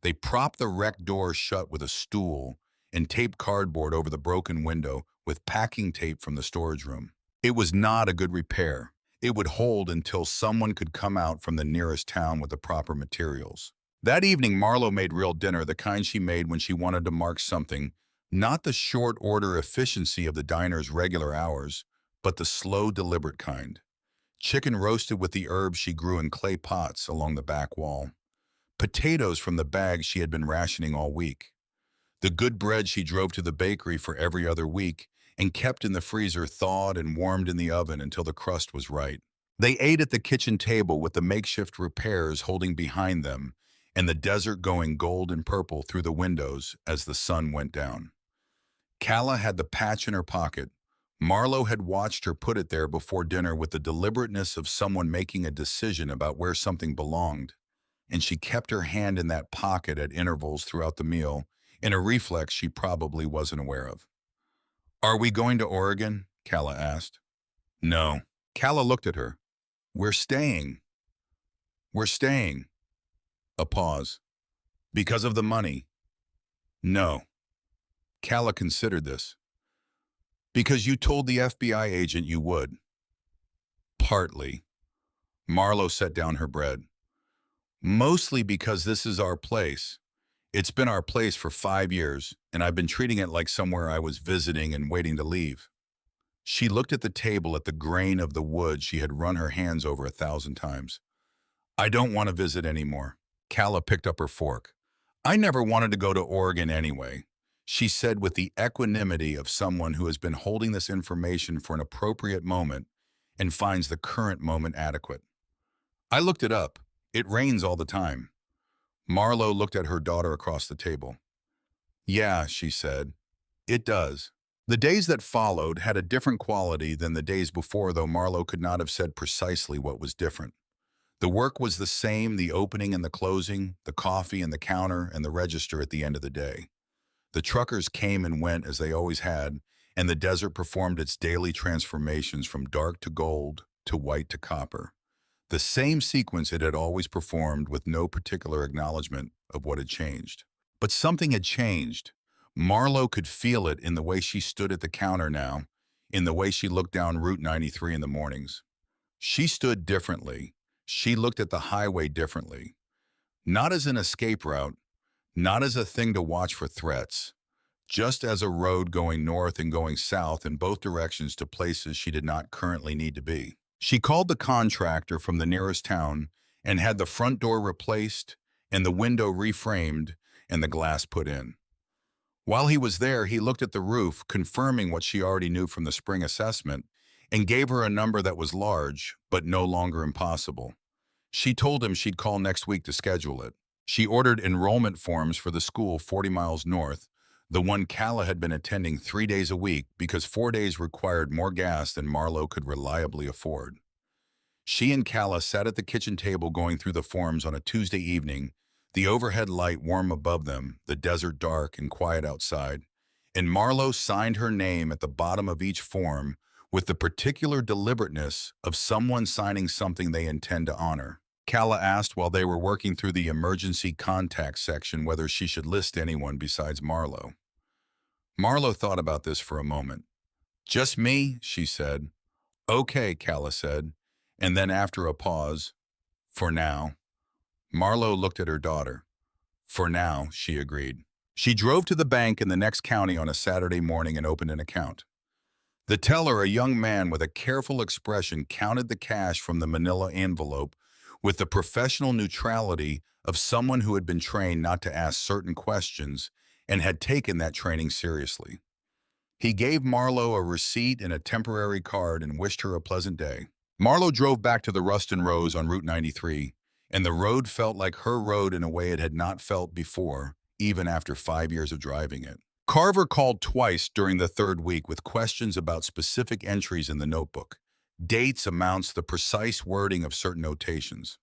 They propped the wrecked door shut with a stool and taped cardboard over the broken window with packing tape from the storage room. It was not a good repair. It would hold until someone could come out from the nearest town with the proper materials. That evening, Marlowe made real dinner, the kind she made when she wanted to mark something, not the short-order efficiency of the diner's regular hours, but the slow, deliberate kind. Chicken roasted with the herbs she grew in clay pots along the back wall. Potatoes from the bags she had been rationing all week. The good bread she drove to the bakery for every other week, and kept in the freezer thawed and warmed in the oven until the crust was right. They ate at the kitchen table with the makeshift repairs holding behind them and the desert going gold and purple through the windows as the sun went down. Calla had the patch in her pocket. Marlowe had watched her put it there before dinner with the deliberateness of someone making a decision about where something belonged, and she kept her hand in that pocket at intervals throughout the meal, in a reflex she probably wasn't aware of. "Are we going to Oregon?" Calla asked. "No." Calla looked at her. "We're staying." "We're staying." A pause. "Because of the money?" "No." Calla considered this. "Because you told the FBI agent you would." "Partly." Marlowe set down her bread. "Mostly because this is our place. It's been our place for 5 years, and I've been treating it like somewhere I was visiting and waiting to leave." She looked at the table, at the grain of the wood she had run her hands over 1,000 times. "I don't want to visit anymore." Calla picked up her fork. "I never wanted to go to Oregon anyway," she said with the equanimity of someone who has been holding this information for an appropriate moment and finds the current moment adequate. "I looked it up. It rains all the time." Marlowe looked at her daughter across the table. "Yeah," she said, "it does." The days that followed had a different quality than the days before, though Marlowe could not have said precisely what was different. The work was the same, the opening and the closing, the coffee and the counter and the register at the end of the day. The truckers came and went as they always had, and the desert performed its daily transformations from dark to gold to white to copper. The same sequence it had always performed with no particular acknowledgement of what had changed. But something had changed. Marlowe could feel it in the way she stood at the counter now, in the way she looked down Route 93 in the mornings. She stood differently. She looked at the highway differently. Not as an escape route, not as a thing to watch for threats, just as a road going north and going south in both directions to places she did not currently need to be. She called the contractor from the nearest town and had the front door replaced and the window reframed and the glass put in. While he was there, he looked at the roof, confirming what she already knew from the spring assessment, and gave her a number that was large, but no longer impossible. She told him she'd call next week to schedule it. She ordered enrollment forms for the school 40 miles north, the one Calla had been attending 3 days a week because 4 days required more gas than Marlowe could reliably afford. She and Calla sat at the kitchen table going through the forms on a Tuesday evening, the overhead light warm above them, the desert dark and quiet outside, and Marlowe signed her name at the bottom of each form with the particular deliberateness of someone signing something they intend to honor. Calla asked while they were working through the emergency contact section whether she should list anyone besides Marlowe. Marlowe thought about this for a moment. "Just me," she said. "Okay," Calla said, and then after a pause, "For now." Marlowe looked at her daughter. "For now," she agreed. She drove to the bank in the next county on a Saturday morning and opened an account. The teller, a young man with a careful expression, counted the cash from the manila envelope with the professional neutrality of someone who had been trained not to ask certain questions and had taken that training seriously. He gave Marlowe a receipt and a temporary card and wished her a pleasant day. Marlowe drove back to the Ruston Rose on Route 93, and the road felt like her road in a way it had not felt before, even after 5 years of driving it. Carver called twice during the third week with questions about specific entries in the notebook, dates, amounts, the precise wording of certain notations.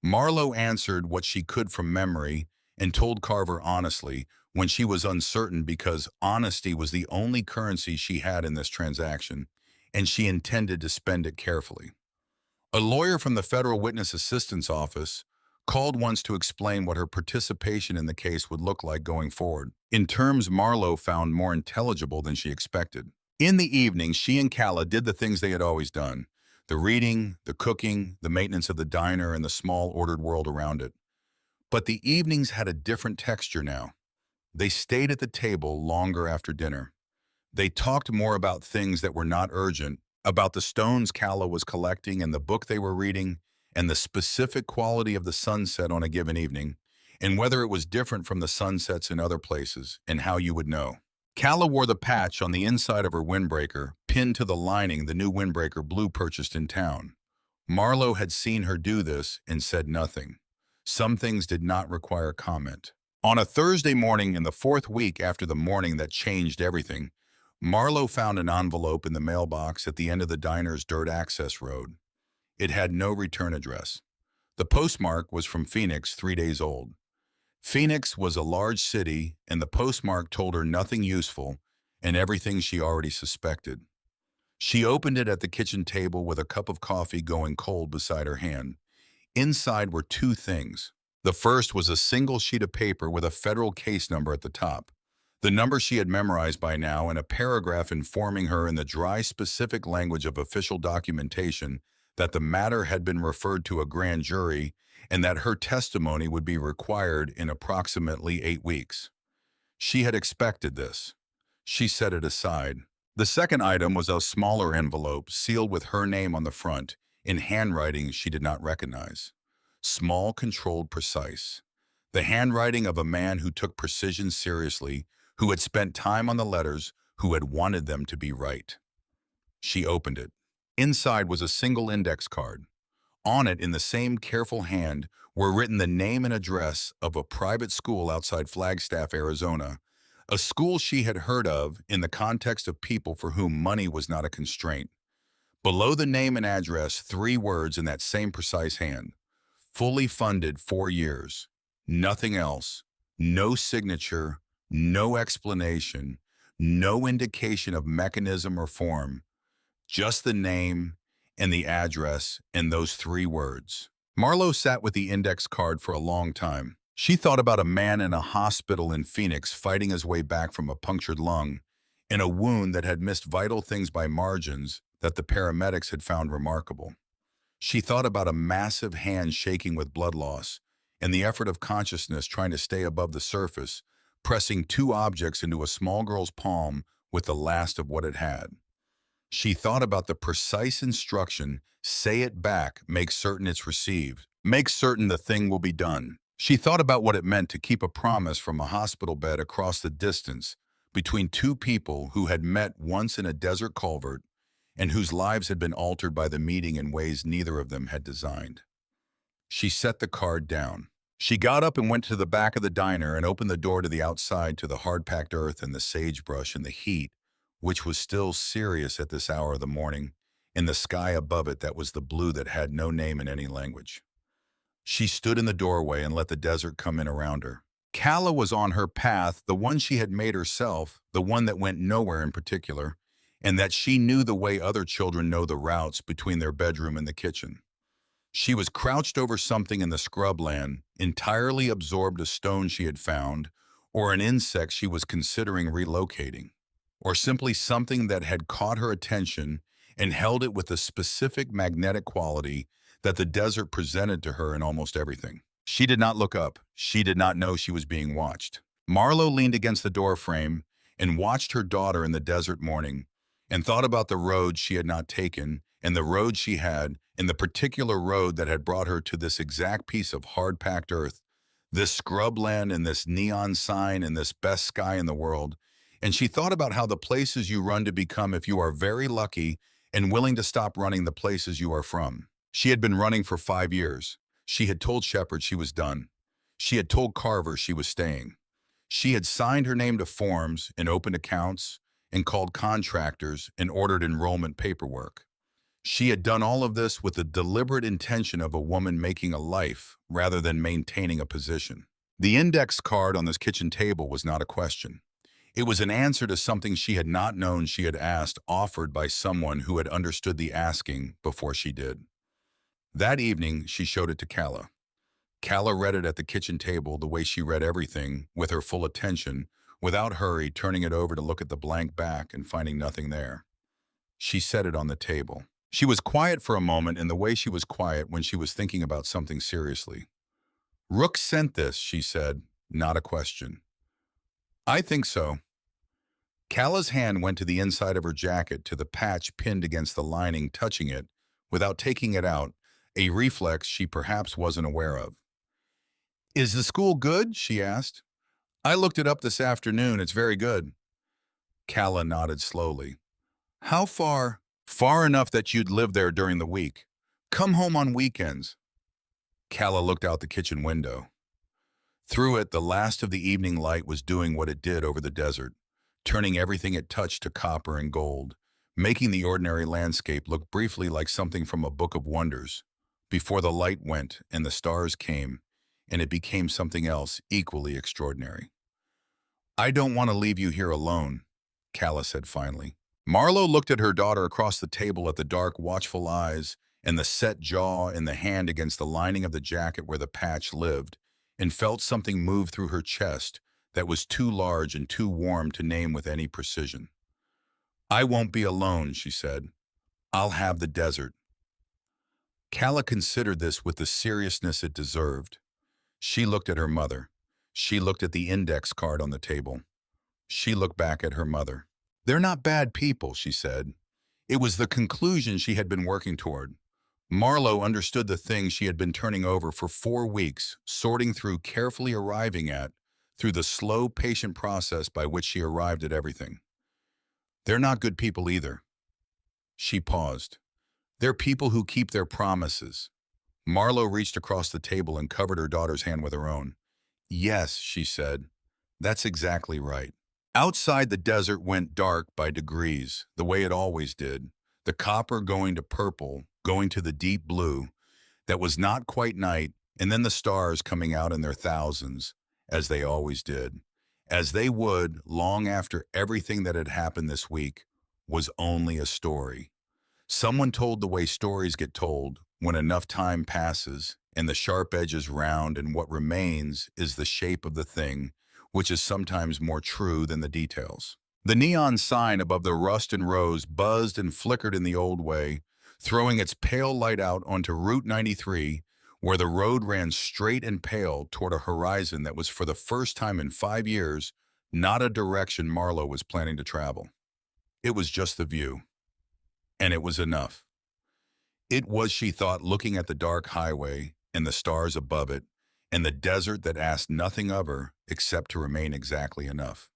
Marlowe answered what she could from memory and told Carver honestly when she was uncertain because honesty was the only currency she had in this transaction, and she intended to spend it carefully. A lawyer from the Federal Witness Assistance Office called once to explain what her participation in the case would look like going forward, in terms Marlowe found more intelligible than she expected. In the evening, she and Calla did the things they had always done: the reading, the cooking, the maintenance of the diner, and the small ordered world around it. But the evenings had a different texture now. They stayed at the table longer after dinner. They talked more about things that were not urgent, about the stones Calla was collecting and the book they were reading, and the specific quality of the sunset on a given evening, and whether it was different from the sunsets in other places, and how you would know. Calla wore the patch on the inside of her windbreaker, pinned to the lining the new windbreaker Blue purchased in town. Marlowe had seen her do this and said nothing. Some things did not require comment. On a Thursday morning in the fourth week after the morning that changed everything, Marlowe found an envelope in the mailbox at the end of the diner's dirt access road. It had no return address. The postmark was from Phoenix, 3 days old. Phoenix was a large city, and the postmark told her nothing useful and everything she already suspected. She opened it at the kitchen table with a cup of coffee going cold beside her hand. Inside were two things. The first was a single sheet of paper with a federal case number at the top. The number she had memorized by now, and a paragraph informing her in the dry, specific language of official documentation that the matter had been referred to a grand jury and that her testimony would be required in approximately 8 weeks. She had expected this. She set it aside. The second item was a smaller envelope sealed with her name on the front, in handwriting she did not recognize. Small, controlled, precise. The handwriting of a man who took precision seriously, who had spent time on the letters, who had wanted them to be right. She opened it. Inside was a single index card. On it, in the same careful hand, were written the name and address of a private school outside Flagstaff, Arizona, a school she had heard of in the context of people for whom money was not a constraint. Below the name and address, 3 words in that same precise hand. Fully funded 4 years. Nothing else. No signature, no explanation, no indication of mechanism or form. Just the name and the address and those 3 words. Marlowe sat with the index card for a long time. She thought about a man in a hospital in Phoenix fighting his way back from a punctured lung and a wound that had missed vital things by margins that the paramedics had found remarkable. She thought about a massive hand shaking with blood loss and the effort of consciousness trying to stay above the surface, pressing 2 objects into a small girl's palm with the last of what it had. She thought about the precise instruction, say it back, make certain it's received, make certain the thing will be done. She thought about what it meant to keep a promise from a hospital bed across the distance between 2 people who had met once in a desert culvert and whose lives had been altered by the meeting in ways neither of them had designed. She set the card down. She got up and went to the back of the diner and opened the door to the outside, to the hard-packed earth and the sagebrush and the heat, which was still serious at this hour of the morning, in the sky above it that was the blue that had no name in any language. She stood in the doorway and let the desert come in around her. Calla was on her path, the one she had made herself, the one that went nowhere in particular, and that she knew the way other children know the routes between their bedroom and the kitchen. She was crouched over something in the scrubland, entirely absorbed a stone she had found, or an insect she was considering relocating, or simply something that had caught her attention and held it with a specific magnetic quality that the desert presented to her in almost everything. She did not look up. She did not know she was being watched. Marlowe leaned against the doorframe and watched her daughter in the desert morning and thought about the road she had not taken and the road she had, and the particular road that had brought her to this exact piece of hard-packed earth, this scrubland and this neon sign and this best sky in the world. And she thought about how the places you run to become if you are very lucky and willing to stop running the places you are from. She had been running for 5 years. She had told Shepard she was done. She had told Carver she was staying. She had signed her name to forms and opened accounts and called contractors and ordered enrollment paperwork. She had done all of this with the deliberate intention of a woman making a life rather than maintaining a position. The index card on this kitchen table was not a question. It was an answer to something she had not known she had asked, offered by someone who had understood the asking before she did. That evening, she showed it to Calla. Calla read it at the kitchen table the way she read everything, with her full attention, without hurry, turning it over to look at the blank back and finding nothing there. She set it on the table. She was quiet for a moment in the way she was quiet when she was thinking about something seriously. "Rook sent this," she said, not a question. "I think so." Calla's hand went to the inside of her jacket, to the patch pinned against the lining, touching it, without taking it out, a reflex she perhaps wasn't aware of. "Is the school good?" she asked. "I looked it up this afternoon. It's very good." Calla nodded slowly. How far? Far enough that you'd live there during the week. Come home on weekends. Calla looked out the kitchen window. Through it, the last of the evening light was doing what it did over the desert, turning everything it touched to copper and gold, making the ordinary landscape look briefly like something from a book of wonders, before the light went and the stars came, and it became something else equally extraordinary. I don't want to leave you here alone, Calla said finally. Marlowe looked at her daughter across the table at the dark, watchful eyes and the set jaw and the hand against the lining of the jacket where the patch lived, and felt something move through her chest that was too large and too warm to name with any precision. I won't be alone, she said. I'll have the desert. Calla considered this with the seriousness it deserved. She looked at her mother. She looked at the index card on the table. She looked back at her mother. They're not bad people, she said. It was the conclusion she had been working toward. Marlowe understood the things she had been turning over for 4 weeks, sorting through, carefully arriving at, through the slow, patient process by which she arrived at everything. They're not good people either. She paused. They're people who keep their promises. Marlowe reached across the table and covered her daughter's hand with her own. Yes, she said. That's exactly right. Outside, the desert went dark by degrees, the way it always did, the copper going to purple, going to the deep blue, that was not quite night, and then the stars coming out in their thousands, as they always did, as they would long after everything that had happened this week was only a story. Someone told the way stories get told when enough time passes and the sharp edges round, and what remains is the shape of the thing, which is sometimes more true than the details. The neon sign above the rust and rose buzzed and flickered in the old way, throwing its pale light out onto Route 93, where the road ran straight and pale toward a horizon that was, for the first time in 5 years, not a direction Marlowe was planning to travel. It was just the view. And it was enough. It was, she thought, looking at the dark highway and the stars above it, and the desert that asked nothing of her except to remain exactly enough.